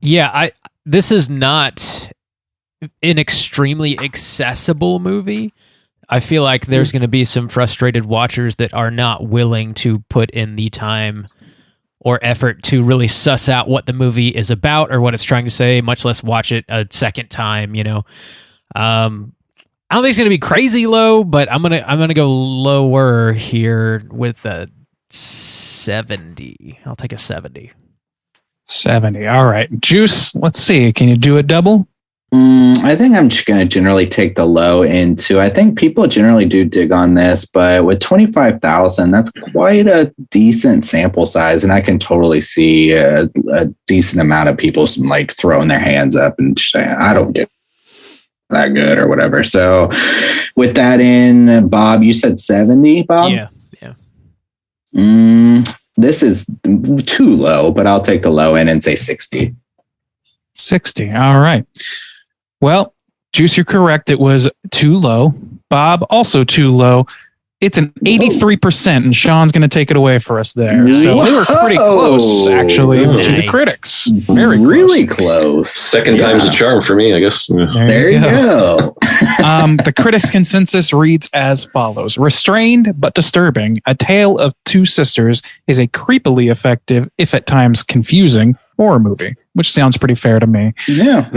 Speaker 1: Yeah, this is not an extremely accessible movie. I feel like there's going to be some frustrated watchers that are not willing to put in the time or effort to really suss out what the movie is about or what it's trying to say, much less watch it a second time, I don't think it's going to be crazy low, but I'm going to go lower here with a 70. I'll take a 70.
Speaker 3: 70. All right. Juice, let's see. Can you do a double?
Speaker 4: I think I'm just going to generally take the low into. I think people generally do dig on this, but with 25,000, that's quite a decent sample size, and I can totally see a decent amount of people like throwing their hands up and saying, "I don't get that good" or whatever. So, with that in, Bob, you said 70, Bob?
Speaker 1: Yeah.
Speaker 4: This is too low, but I'll take the low end and say 60.
Speaker 3: 60. All right. Well, Juice, you're correct. It was too low. Bob, also too low. It's an 83%, and Sean's going to take it away for us there. So we were pretty close, actually, to the critics. Very close.
Speaker 4: Really close.
Speaker 5: Second time's a charm for me, I guess.
Speaker 4: There you go.
Speaker 3: The critics' consensus reads as follows. Restrained but disturbing, A Tale of Two Sisters is a creepily effective, if at times confusing, horror movie, which sounds pretty fair to me.
Speaker 4: Yeah.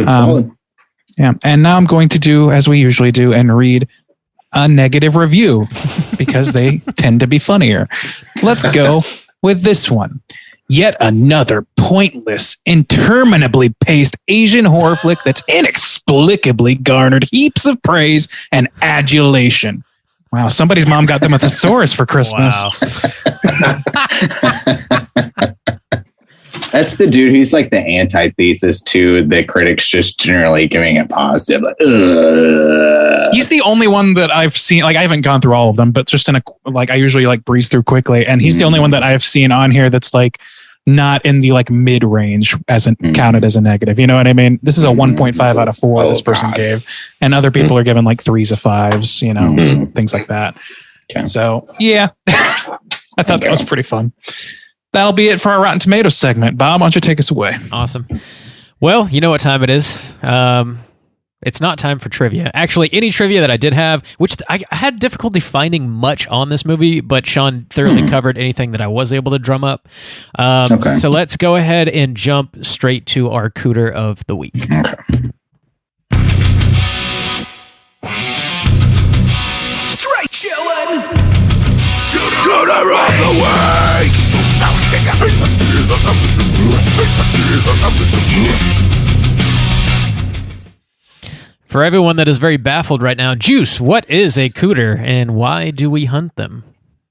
Speaker 3: Yeah. And now I'm going to do, as we usually do, and read a negative review because they tend to be funnier. Let's go with this one. Yet another pointless, interminably paced Asian horror flick that's inexplicably garnered heaps of praise and adulation. Wow, somebody's mom got them a thesaurus for Christmas.
Speaker 1: Wow.
Speaker 4: That's the dude who's like the antithesis to the critics just generally giving it positive. Like, ugh.
Speaker 3: He's the only one that I've seen. Like, I haven't gone through all of them, but just in I usually like breeze through quickly. And he's the only one that I've seen on here that's like not in the like mid range as counted as a negative. You know what I mean? This is a 1.5 out of 4 this person gave. And other people are giving like 3s of 5s, things like that. Okay. So yeah, I thought that was pretty fun. That'll be it for our Rotten Tomatoes segment. Bob, why don't you take us away?
Speaker 1: Awesome. Well, you know what time it is. It's not time for trivia. Actually, any trivia that I did have, which I had difficulty finding much on this movie, but Sean thoroughly covered anything that I was able to drum up. Okay. So let's go ahead and jump straight to our Cooter of the week.
Speaker 4: Okay.
Speaker 10: Straight chillin'. Cooter of the week.
Speaker 1: For everyone that is very baffled right now, Juice, what is a cooter and why do we hunt them?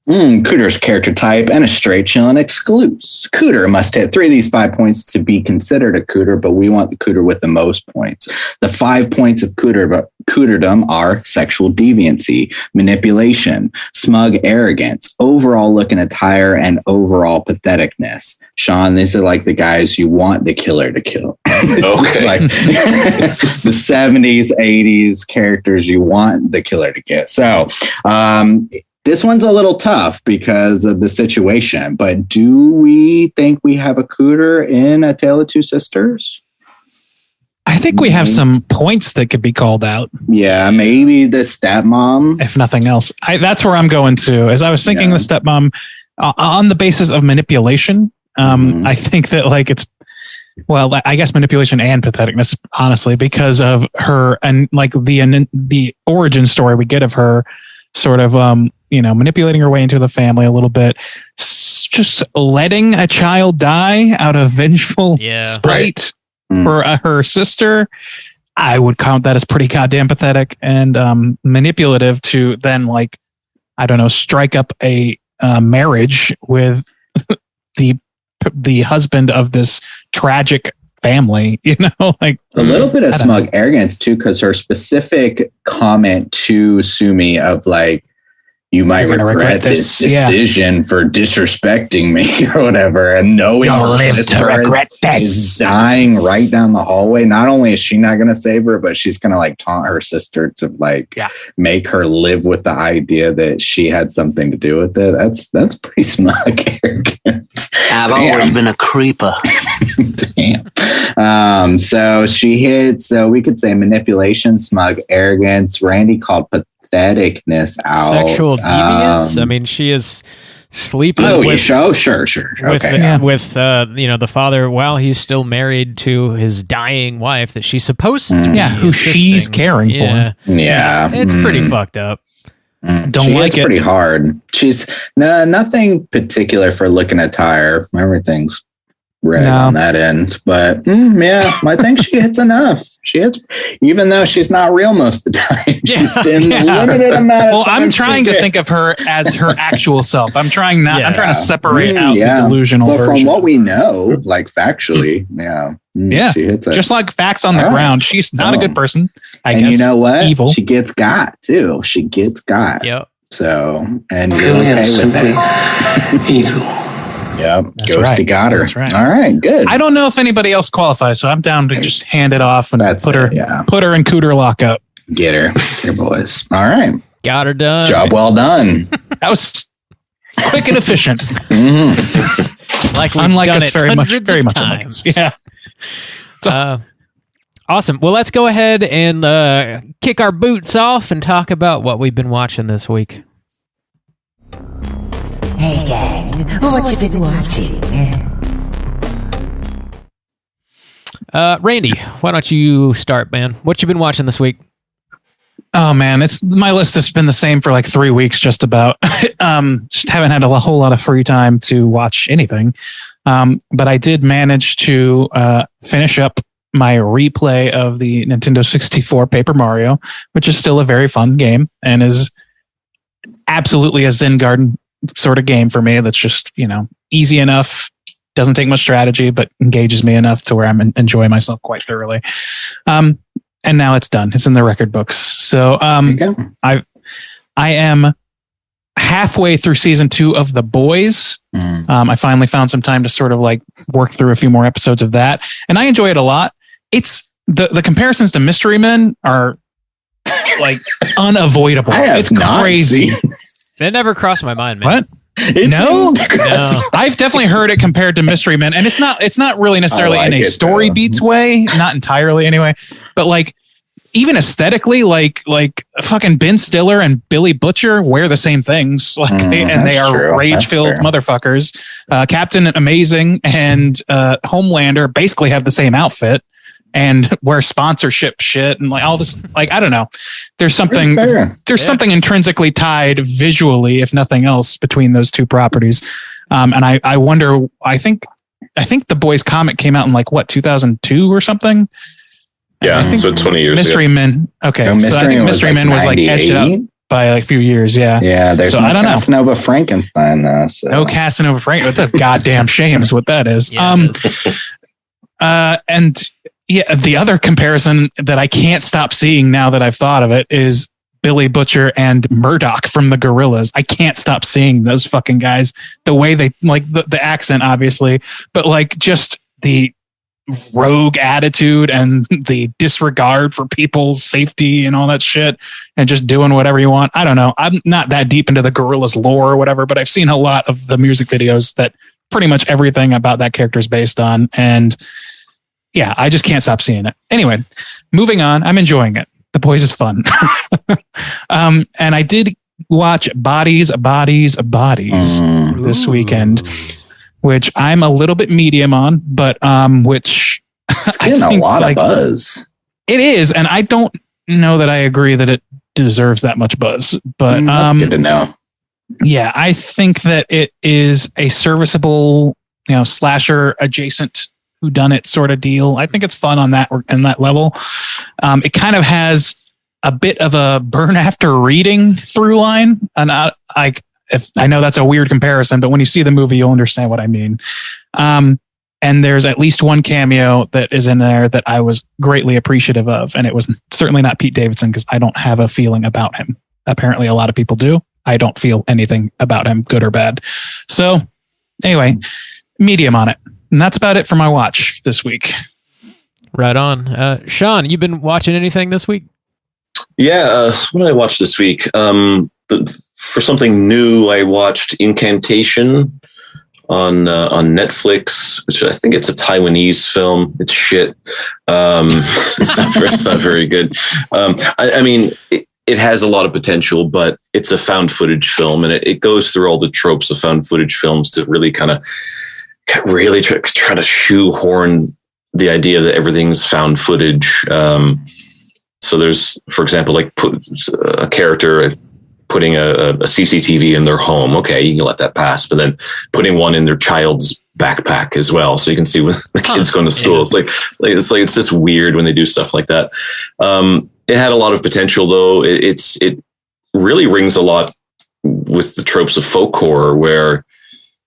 Speaker 4: Cooter's character type and a straight chillin' exclusive. Cooter must hit 3 of these 5 points to be considered a cooter, but we want the cooter with the most points. The 5 points of cooterdom are sexual deviancy, manipulation, smug arrogance, overall look and attire, and overall patheticness. Sean, these are like the guys you want the killer to kill.
Speaker 5: Okay.
Speaker 4: Like the 70s, 80s characters you want the killer to get. So, this one's a little tough because of the situation, but do we think we have a cooter in A Tale of Two Sisters?
Speaker 3: I think we have some points that could be called out.
Speaker 4: Yeah, maybe the stepmom.
Speaker 3: If nothing else. That's where I'm going to. As I was thinking the stepmom, on the basis of manipulation, I think that like it's, well, I guess manipulation and patheticness, honestly, because of her and like the origin story we get of her sort of, manipulating her way into the family a little bit, just letting a child die out of vengeful spite for her sister. I would count that as pretty goddamn pathetic and manipulative to then strike up a marriage with the husband of this tragic family, like
Speaker 4: a little bit of smug arrogance too, because her specific comment to Sumi of like, you might regret this decision for disrespecting me or whatever. And knowing
Speaker 3: You'll live
Speaker 4: this
Speaker 3: to regret this.
Speaker 4: is dying right down the hallway. Not only is she not going to save her, but she's going to like taunt her sister to like make her live with the idea that she had something to do with it. That's pretty smug arrogance.
Speaker 11: I've always been a creeper.
Speaker 4: Damn. So she hits, so we could say manipulation, smug arrogance. Randy called patheticness out.
Speaker 1: Sexual deviance. I mean, she is sleeping
Speaker 4: sure.
Speaker 1: with
Speaker 4: Okay.
Speaker 1: with the father while he's still married to his dying wife that she's supposed to be
Speaker 3: who she's caring for.
Speaker 4: Yeah.
Speaker 1: It's pretty fucked up.
Speaker 3: Don't
Speaker 4: she
Speaker 3: like it.
Speaker 4: Pretty hard. She's nothing particular for looking at tire. Everything's red on that end, but I think she hits enough. She hits, even though she's not real most of the time. She's in the limited amount of time.
Speaker 3: I'm trying to think of her as her actual self. I'm trying to separate out the delusional
Speaker 4: but
Speaker 3: version.
Speaker 4: from what we know, like factually, she hits it.
Speaker 3: Just like facts on the ground. She's not a good person. I guess.
Speaker 4: You know what?
Speaker 3: Evil.
Speaker 4: She gets got too. She gets got.
Speaker 1: Yep.
Speaker 4: So, and you're okay with that.
Speaker 11: Evil.
Speaker 4: Yep.
Speaker 3: That's
Speaker 4: Ghosty
Speaker 3: right.
Speaker 4: got her.
Speaker 3: That's right.
Speaker 4: All right. Good.
Speaker 3: I don't know if anybody else qualifies, so I'm down to just hand it off and put her in Cooter lockup.
Speaker 4: Get her, your boys. All right.
Speaker 1: Got her done.
Speaker 4: Job well done.
Speaker 3: That was quick and efficient.
Speaker 1: Like we've
Speaker 3: unlike
Speaker 1: done
Speaker 3: us,
Speaker 1: it
Speaker 3: very much
Speaker 1: hundreds
Speaker 3: unlike
Speaker 1: of
Speaker 3: us.
Speaker 1: times.
Speaker 3: Yeah.
Speaker 1: Awesome. Well, let's go ahead and kick our boots off and talk about what we've been watching this week.
Speaker 8: Hey gang, what you been watching?
Speaker 1: Randy, why don't you start, man? What you been watching this week?
Speaker 3: Oh man, my list has been the same for like 3 weeks, just about. Just haven't had a whole lot of free time to watch anything. But I did manage to finish up my replay of the Nintendo 64 Paper Mario, which is still a very fun game and is absolutely a Zen Garden sort of game for me. That's just, easy enough. Doesn't take much strategy, but engages me enough to where I'm enjoying myself quite thoroughly. And now it's done. It's in the record books. So I am halfway through season 2 of The Boys. I finally found some time to sort of like work through a few more episodes of that, and I enjoy it a lot. It's the comparisons to Mystery Men are like unavoidable. It's crazy.
Speaker 1: That never crossed my mind, man.
Speaker 3: What? No. I've definitely heard it compared to Mystery Men, and it's not really necessarily in a story beats way, not entirely anyway, but like even aesthetically, like fucking Ben Stiller and Billy Butcher wear the same things, like they are rage-filled motherfuckers. Captain Amazing and Homelander basically have the same outfit and wear sponsorship shit and like all this. Like I don't know, there's something intrinsically tied visually, if nothing else, between those two properties. And I wonder. I think The Boys comic came out in like what 2002 or something.
Speaker 5: Yeah, so 20 years.
Speaker 3: Mystery Men. Okay, so I think Mystery Men was like edged out by like a few years. Yeah.
Speaker 4: There's no Casanova Frankenstein though. So.
Speaker 3: No Casanova Frankenstein. What a goddamn shame is what that is. And yeah, the other comparison that I can't stop seeing now that I've thought of it is Billy Butcher and Murdoch from the Gorillas. I can't stop seeing those fucking guys. The way they like the accent, obviously, but like just the rogue attitude and the disregard for people's safety and all that shit and just doing whatever you want. I don't know. I'm not that deep into the Gorillas lore or whatever, but I've seen a lot of the music videos that pretty much everything about that character is based on. And yeah, I just can't stop seeing it. Anyway, moving on. I'm enjoying it. The Boys is fun. And I did watch Bodies this weekend, which I'm a little bit medium on, but which
Speaker 4: it's getting a lot of buzz.
Speaker 3: It is, and I don't know that I agree that it deserves that much buzz. But
Speaker 4: that's good to know.
Speaker 3: Yeah, I think that it is a serviceable, slasher adjacent whodunit sort of deal. I think it's fun on that level. It kind of has a bit of a burn after reading through line, and I know that's a weird comparison, but when you see the movie, you'll understand what I mean. And there's at least one cameo that is in there that I was greatly appreciative of, and it was certainly not Pete Davidson because I don't have a feeling about him. Apparently, a lot of people do. I don't feel anything about him, good or bad. So anyway, medium on it. And that's about it for my watch this week.
Speaker 1: Right on. Sean, you been watching anything this week?
Speaker 5: Yeah, what did I watch this week? For something new, I watched Incantation on Netflix, which I think it's a Taiwanese film. It's shit. It's not very good. I mean, it has a lot of potential, but it's a found footage film, and it goes through all the tropes of found footage films to really kind of really try to shoehorn the idea that everything's found footage. So there's, for example, like a character putting a CCTV in their home. Okay, you can let that pass, but then putting one in their child's backpack as well, so you can see when the kids going to school. Yeah. It's just weird when they do stuff like that. It had a lot of potential, though. It really rings a lot with the tropes of folk horror, where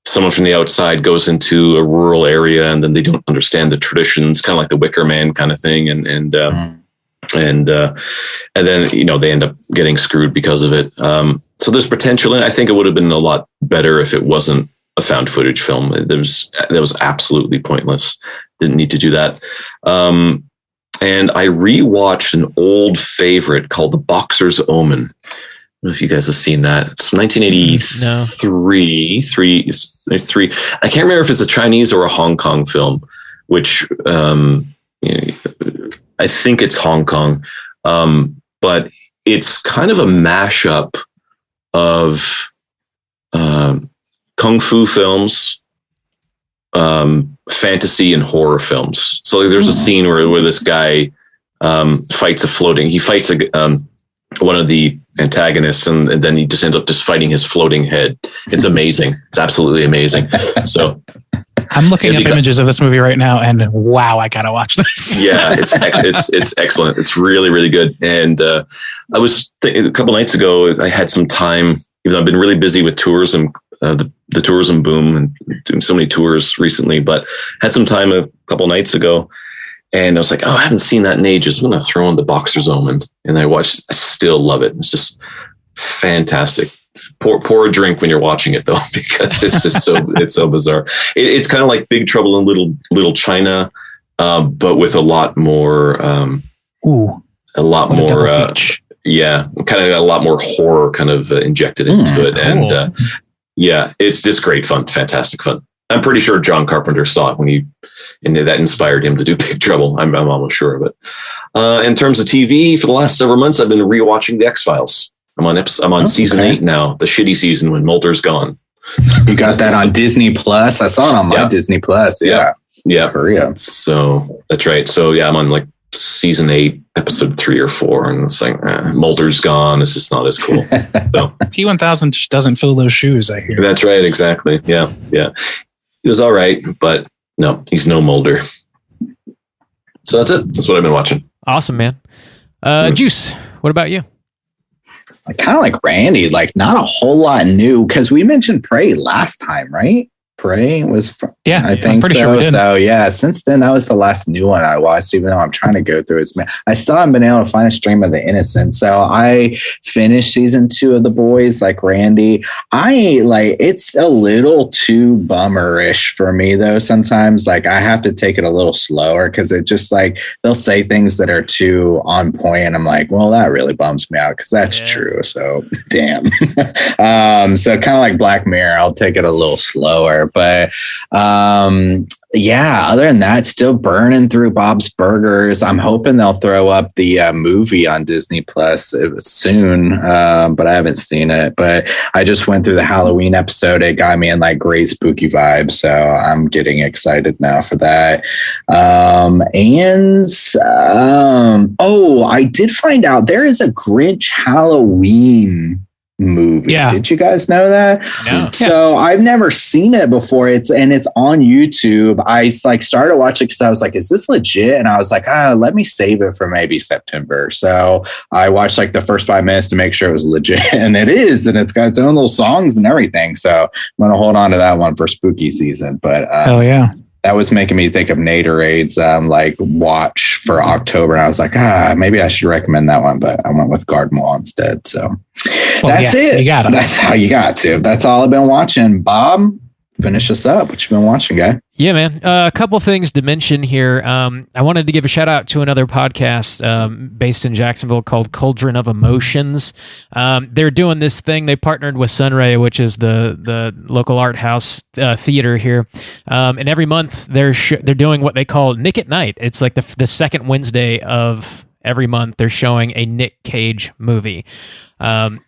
Speaker 5: someone from the outside goes into a rural area and then they don't understand the traditions, kind of like the Wicker Man kind of thing, and then they end up getting screwed because of it. So there's potential, and I think it would have been a lot better if it wasn't a found footage film. That was absolutely pointless. Didn't need to do that. And I rewatched an old favorite called The Boxer's Omen. I don't know if you guys have seen that. It's 1983. Three. I can't remember if it's a Chinese or a Hong Kong film, which I think it's Hong Kong. But it's kind of a mashup of kung fu films, fantasy, and horror films. So there's a scene where this guy fights one of the antagonists, and then he just ends up just fighting his floating head. It's amazing. It's absolutely amazing. So
Speaker 3: I'm looking up images of this movie right now, and wow, I gotta watch this.
Speaker 5: Yeah, it's excellent. It's really, really good. And I was thinking a couple nights ago, I had some time, even though I've been really busy with tourism, the tourism boom, and doing so many tours recently, but had some time a couple nights ago, and I was like, oh, I haven't seen that in ages. I'm going to throw on The Boxer's Omen. And I still love it. It's just fantastic. Pour a drink when you're watching it, though, because it's just it's so bizarre. It's kind of like Big Trouble in Little China, but with a lot more, kind of a lot more horror kind of injected into it. Cool. And it's just great fun, fantastic fun. I'm pretty sure John Carpenter saw it and that inspired him to do Big Trouble. I'm almost sure of it. In terms of TV, for the last several months, I've been rewatching The X-Files. I'm on season 8 now, the shitty season when Mulder's gone.
Speaker 4: You got that on Disney Plus? I saw it on my Disney Plus. Yeah.
Speaker 5: Korea. So that's right. So I'm on like season 8, episode 3 or 4, and it's like Mulder's gone. It's just not as cool. So
Speaker 3: T-1000 just doesn't fill those shoes, I hear.
Speaker 5: That's right. Exactly. Yeah. He was all right, but no, he's no Mulder. So that's it. That's what I've been watching.
Speaker 1: Awesome, man. Juice, what about you?
Speaker 4: I kind of like Randy, like not a whole lot new, because we mentioned Prey last time, right? Prey was, I think, I'm pretty sure we did. So since then, that was the last new one I watched, even though I'm trying to go through it. I still haven't been able to find a stream of The Innocent. So I finished season 2 of The Boys, like Randy. It's a little too bummerish for me, though. Sometimes like I have to take it a little slower, because it just like they'll say things that are too on point, and I'm like, well, that really bums me out, because that's true. So damn. So kind of like Black Mirror, I'll take it a little slower. But other than that, still burning through Bob's Burgers. I'm hoping they'll throw up the movie on Disney Plus soon, but I haven't seen it. But I just went through the Halloween episode. It got me in like great spooky vibes, so I'm getting excited now for that. I did find out there is a Grinch Halloween movie. Did you guys know that?
Speaker 1: No.
Speaker 4: So I've never seen it before. It's on YouTube. I started watching because I was like, is this legit? And I was like, let me save it for maybe September. So I watched like the first 5 minutes to make sure it was legit, and it is, and it's got its own little songs and everything. So I'm gonna hold on to that one for spooky season. But
Speaker 3: hell yeah.
Speaker 4: that was making me think of Naturade's like watch for October. And I was like, maybe I should recommend that one, but I went with Garden Wall instead. So that's it.
Speaker 3: You got it.
Speaker 4: That's how you got to. That's all I've been watching. Bob, finish us up. What you been watching, guy?
Speaker 1: Yeah, man. A couple things to mention here. I wanted to give a shout out to another podcast based in Jacksonville called Cauldron of Emotions. They're doing this thing. They partnered with Sunray, which is the local art house theater here. And every month they're doing what they call Nick at Night. It's like the second Wednesday of every month. They're showing a Nick Cage movie. And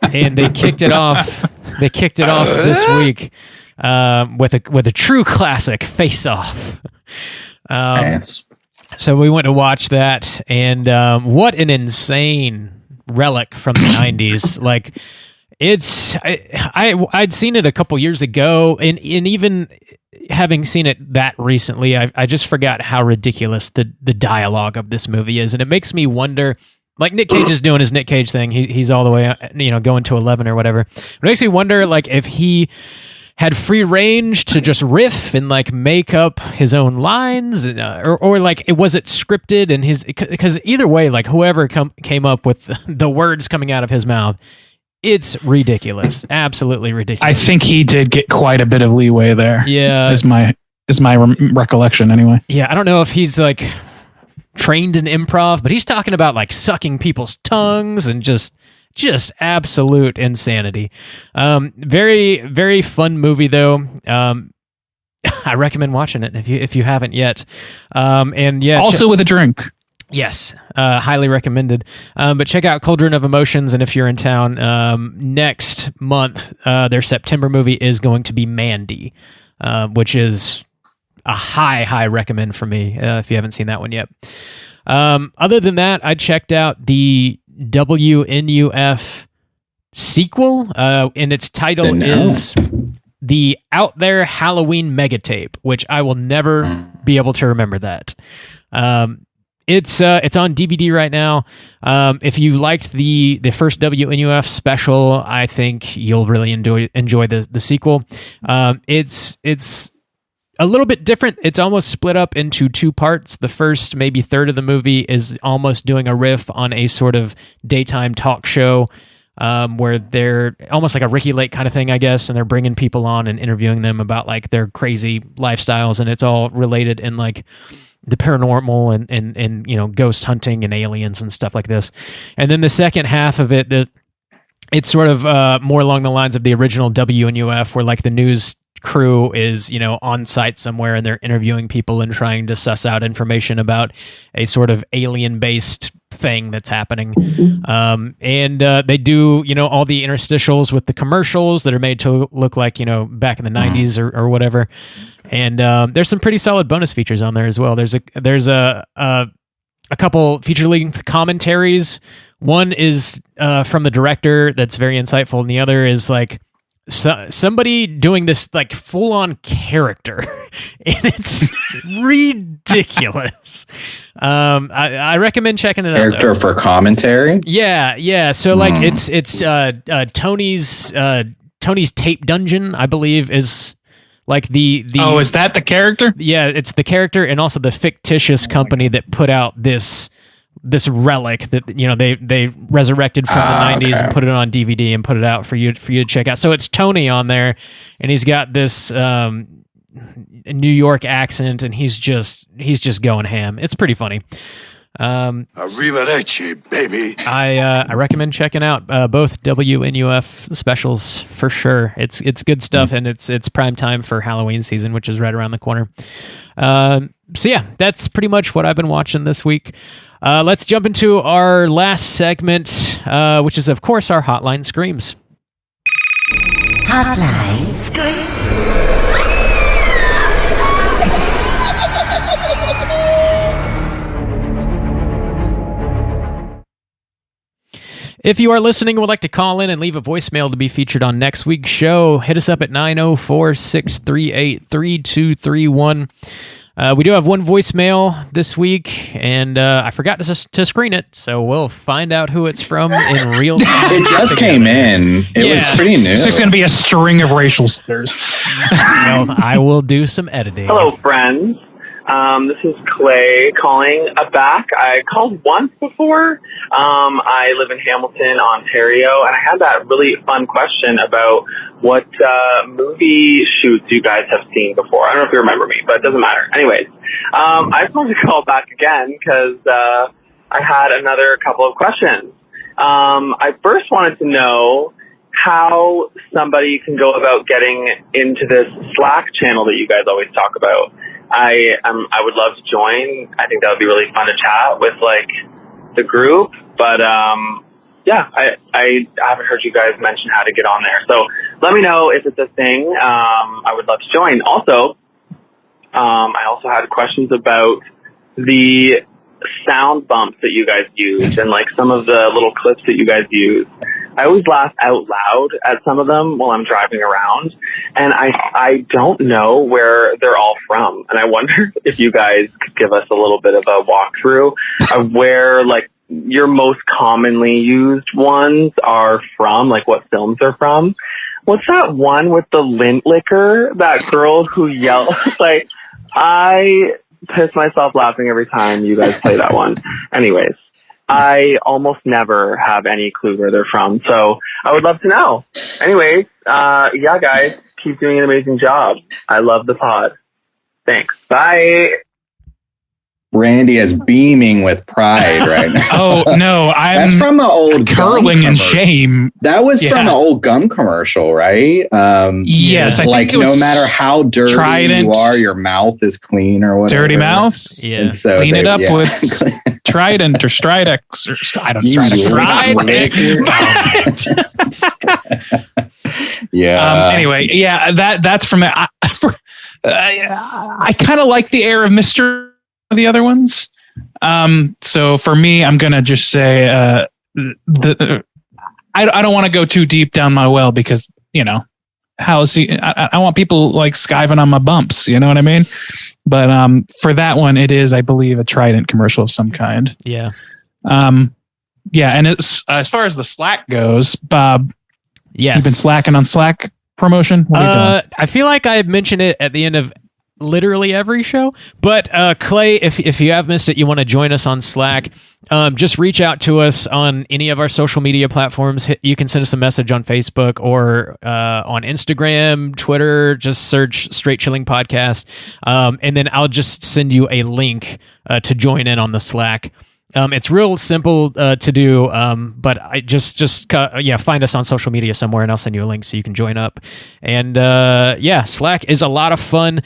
Speaker 1: they kicked it off. They kicked it off this week. With a true classic, Face Off.
Speaker 4: Nice.
Speaker 1: So we went to watch that, and what an insane relic from the 90s. Like, I'd seen it a couple years ago, and even having seen it that recently, I just forgot how ridiculous the dialogue of this movie is, and it makes me wonder. Like, Nick Cage is doing his Nick Cage thing. He's all the way, going to 11 or whatever. It makes me wonder, like, if he had free range to just riff and like make up his own lines, or like was it scripted and because either way, like whoever came up with the words coming out of his mouth, it's ridiculous, absolutely ridiculous.
Speaker 3: I think he did get quite a bit of leeway there.
Speaker 1: Yeah,
Speaker 3: is my recollection anyway.
Speaker 1: Yeah, I don't know if he's like trained in improv, but he's talking about like sucking people's tongues and just absolute insanity. Very, very fun movie though. I recommend watching it if you haven't yet. And yeah,
Speaker 3: also with a drink.
Speaker 1: Yes, highly recommended. But check out Cauldron of Emotions, and if you're in town next month, their September movie is going to be Mandy, which is a high recommend for me if you haven't seen that one yet. Other than that, I checked out the WNUF sequel, and its title is The Out There Halloween Megatape, which I will never be able to remember that. It's on DVD right now. If you liked the first WNUF special, I think you'll really enjoy the sequel. It's a little bit different. It's almost split up into two parts. The first maybe third of the movie is almost doing a riff on a sort of daytime talk show where they're almost like a Ricky Lake kind of thing, I guess, and they're bringing people on and interviewing them about like their crazy lifestyles, and it's all related in like the paranormal and ghost hunting and aliens and stuff like this. And then the second half of it, it's sort of more along the lines of the original WNUF, where like the news crew is on site somewhere and they're interviewing people and trying to suss out information about a sort of alien based thing that's happening. And they do all the interstitials with the commercials that are made to look like back in the 90s or whatever. And there's some pretty solid bonus features on there as well. There's a couple feature length commentaries. One is from the director that's very insightful, and the other is like somebody doing this like full-on character, and it's ridiculous. I recommend checking it out.
Speaker 4: Character for commentary?
Speaker 1: Yeah. So like it's Tony's Tape Dungeon, I believe, is like the
Speaker 3: Oh, is that the character?
Speaker 1: Yeah, it's the character, and also the fictitious company that put out this relic that they resurrected from the 90s and put it on DVD and put it out for you to check out. So it's Tony on there, and he's got this New York accent, and he's just going ham. It's pretty funny.
Speaker 10: Arrivederci, baby.
Speaker 1: I recommend checking out both WNUF specials for sure. It's good stuff, and it's prime time for Halloween season, which is right around the corner. So yeah, that's pretty much what I've been watching this week. Let's jump into our last segment, which is, of course, our Hotline Screams.
Speaker 8: Hotline Scream.
Speaker 1: If you are listening and would like to call in and leave a voicemail to be featured on next week's show, hit us up at 904-638-3231. We do have one voicemail this week, and I forgot to screen it, so we'll find out who it's from in real time.
Speaker 4: It just came in. It was pretty new.
Speaker 3: It's just going to be a string of racial slurs.
Speaker 1: Well, I will do some editing.
Speaker 2: Hello, friends. This is Clay calling back. I called once before. I live in Hamilton, Ontario, and I had that really fun question about what movie shoots you guys have seen before. I don't know if you remember me, but it doesn't matter. Anyways, I just wanted to call back again because I had another couple of questions. I first wanted to know how somebody can go about getting into this Slack channel that you guys always talk about. I would love to join. I think that would be really fun to chat with like the group, but yeah, I haven't heard you guys mention how to get on there. So let me know if it's a thing. I would love to join. Also, I also had questions about the sound bumps that you guys use and like some of the little clips that you guys use. I always laugh out loud at some of them while I'm driving around, and I don't know where they're all from. And I wonder if you guys could give us a little bit of a walkthrough of where like your most commonly used ones are from, like what films they're from. What's that one with the lint liquor? That girl who yells like, I piss myself laughing every time you guys play that one. Anyways. I almost never have any clue where they're from, so I would love to know. Anyways, yeah, guys, keep doing an amazing job. I love the pod. Thanks. Bye.
Speaker 4: Randy is beaming with pride right now.
Speaker 3: Oh no,
Speaker 4: that's from an old
Speaker 3: curling in shame.
Speaker 4: That was from an old gum commercial, right?
Speaker 3: Yes, I
Speaker 4: like
Speaker 3: think it was
Speaker 4: no matter how dirty
Speaker 3: Trident.
Speaker 4: you are, your mouth is clean or whatever.
Speaker 3: Dirty mouth.
Speaker 1: Yeah,
Speaker 4: and so
Speaker 3: clean it up with Trident or Stridex or I don't Stridex.
Speaker 4: Yeah.
Speaker 3: Anyway, yeah, that's from it. I kind of like the air of mystery of the other ones. So for me, I'm gonna just say I don't want to go too deep down my well because I want people like skiving on my bumps. You know what I mean? But for that one, it is, I believe, a Trident commercial of some kind.
Speaker 1: Yeah.
Speaker 3: Yeah, and it's as far as the Slack goes, Bob.
Speaker 1: Yes.
Speaker 3: You've been slacking on Slack promotion. What are you doing?
Speaker 1: I feel like I mentioned it at the end of literally every show, but Clay, if you have missed it, you want to join us on Slack, just reach out to us on any of our social media platforms. You can send us a message on Facebook or on Instagram, Twitter, just search Straight Chilling Podcast, and then I'll just send you a link to join in on the Slack. It's real simple to do, but I just find us on social media somewhere, and I'll send you a link so you can join up. And Slack is a lot of fun.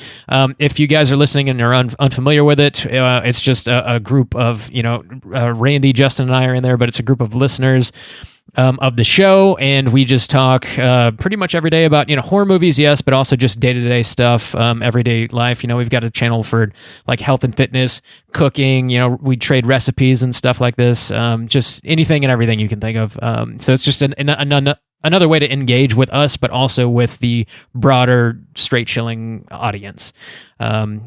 Speaker 1: If you guys are listening and are unfamiliar with it, it's just a group of Randy, Justin, and I are in there, but it's a group of listeners of the show, and we just talk pretty much every day about horror movies, yes, but also just day-to-day stuff, everyday life. We've got a channel for like health and fitness, cooking, we trade recipes and stuff like this, just anything and everything you can think of. So it's just another way to engage with us, but also with the broader Straight Chilling audience.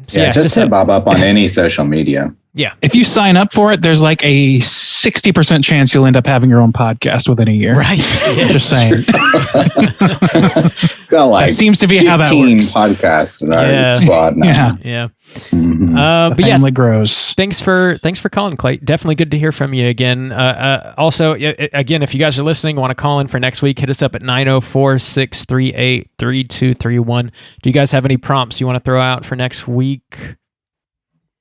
Speaker 4: Just hit Bob up on any social media.
Speaker 1: Yeah.
Speaker 3: If you sign up for it, there's like a 60% chance you'll end up having your own podcast within a year.
Speaker 1: Right.
Speaker 3: Just saying.
Speaker 4: That
Speaker 3: seems to be how that works.
Speaker 4: Podcast in our squad now.
Speaker 1: Yeah.
Speaker 4: Mm-hmm.
Speaker 3: But family grows.
Speaker 1: Thanks for calling, Clay. Definitely good to hear from you again. Also, again, if you guys are listening, want to call in for next week, hit us up at 904-638-3231. Do you guys have any prompts you want to throw out for next week?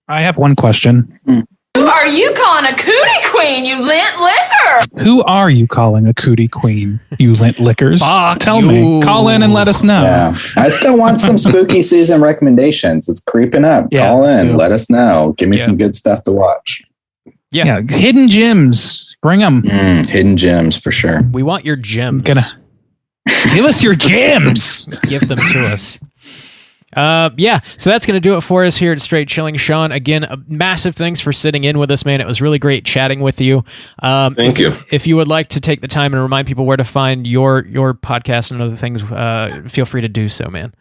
Speaker 3: I have one question.
Speaker 12: Who are you calling a cootie queen, you lint liquor?
Speaker 3: Who are you calling a cootie queen, you lint lickers? Tell me. Call in and let us know.
Speaker 4: Yeah. I still want some spooky season recommendations. It's creeping up.
Speaker 3: Yeah,
Speaker 4: call in.
Speaker 3: too.
Speaker 4: Let us know. Give me some good stuff to watch.
Speaker 3: Yeah. Hidden gems. Bring them.
Speaker 4: Hidden gems for sure.
Speaker 1: We want your gems.
Speaker 3: Give us your gems.
Speaker 1: Give them to us. So that's going to do it for us here at Straight Chilling. Sean, again, massive thanks for sitting in with us, man. It was really great chatting with you.
Speaker 5: Thank you.
Speaker 1: If you would like to take the time and remind people where to find your podcast and other things, feel free to do so, man.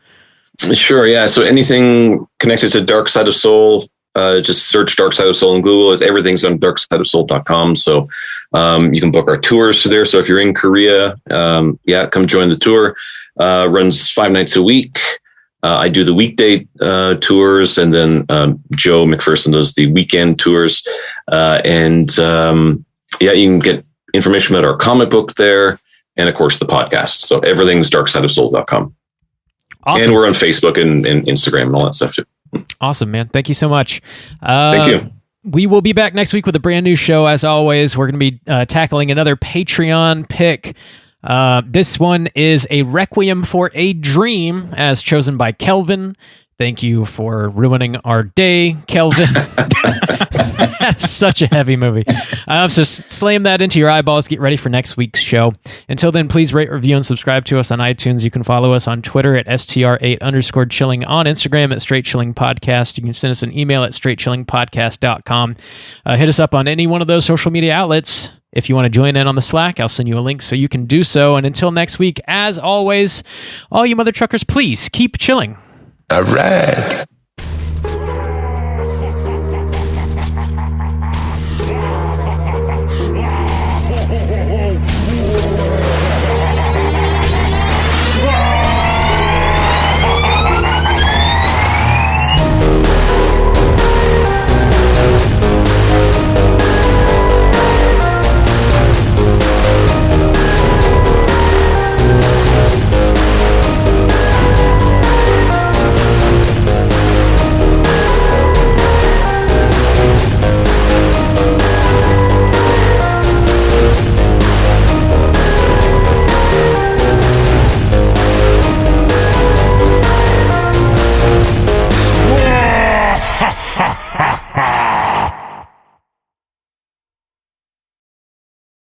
Speaker 5: Sure. Yeah. So anything connected to Dark Side of Soul, just search Dark Side of Soul in Google. Everything's on darksideofsoul.com. So you can book our tours through there. So if you're in Korea, come join the tour. Runs 5 nights a week. I do the weekday tours, and then Joe McPherson does the weekend tours. You can get information about our comic book there, and of course the podcast. So everything's darksideofsoul.com. Awesome. And we're on Facebook and Instagram and all that stuff too.
Speaker 1: Awesome, man. Thank you so much.
Speaker 5: Thank you.
Speaker 1: We will be back next week with a brand new show. As always, we're going to be tackling another Patreon pick. This one is A Requiem for a Dream, as chosen by Kelvin. Thank you for ruining our day, Kelvin. That's such a heavy movie. So slam that into your eyeballs. Get ready for next week's show. Until then, please rate, review, and subscribe to us on iTunes. You can follow us on Twitter at STR8_chilling, on Instagram at Straight Chilling Podcast. You can send us an email at straightchillingpodcast.com. Hit us up on any one of those social media outlets. If you want to join in on the Slack, I'll send you a link so you can do so. And until next week, as always, all you mother truckers, please keep chilling.
Speaker 10: All right.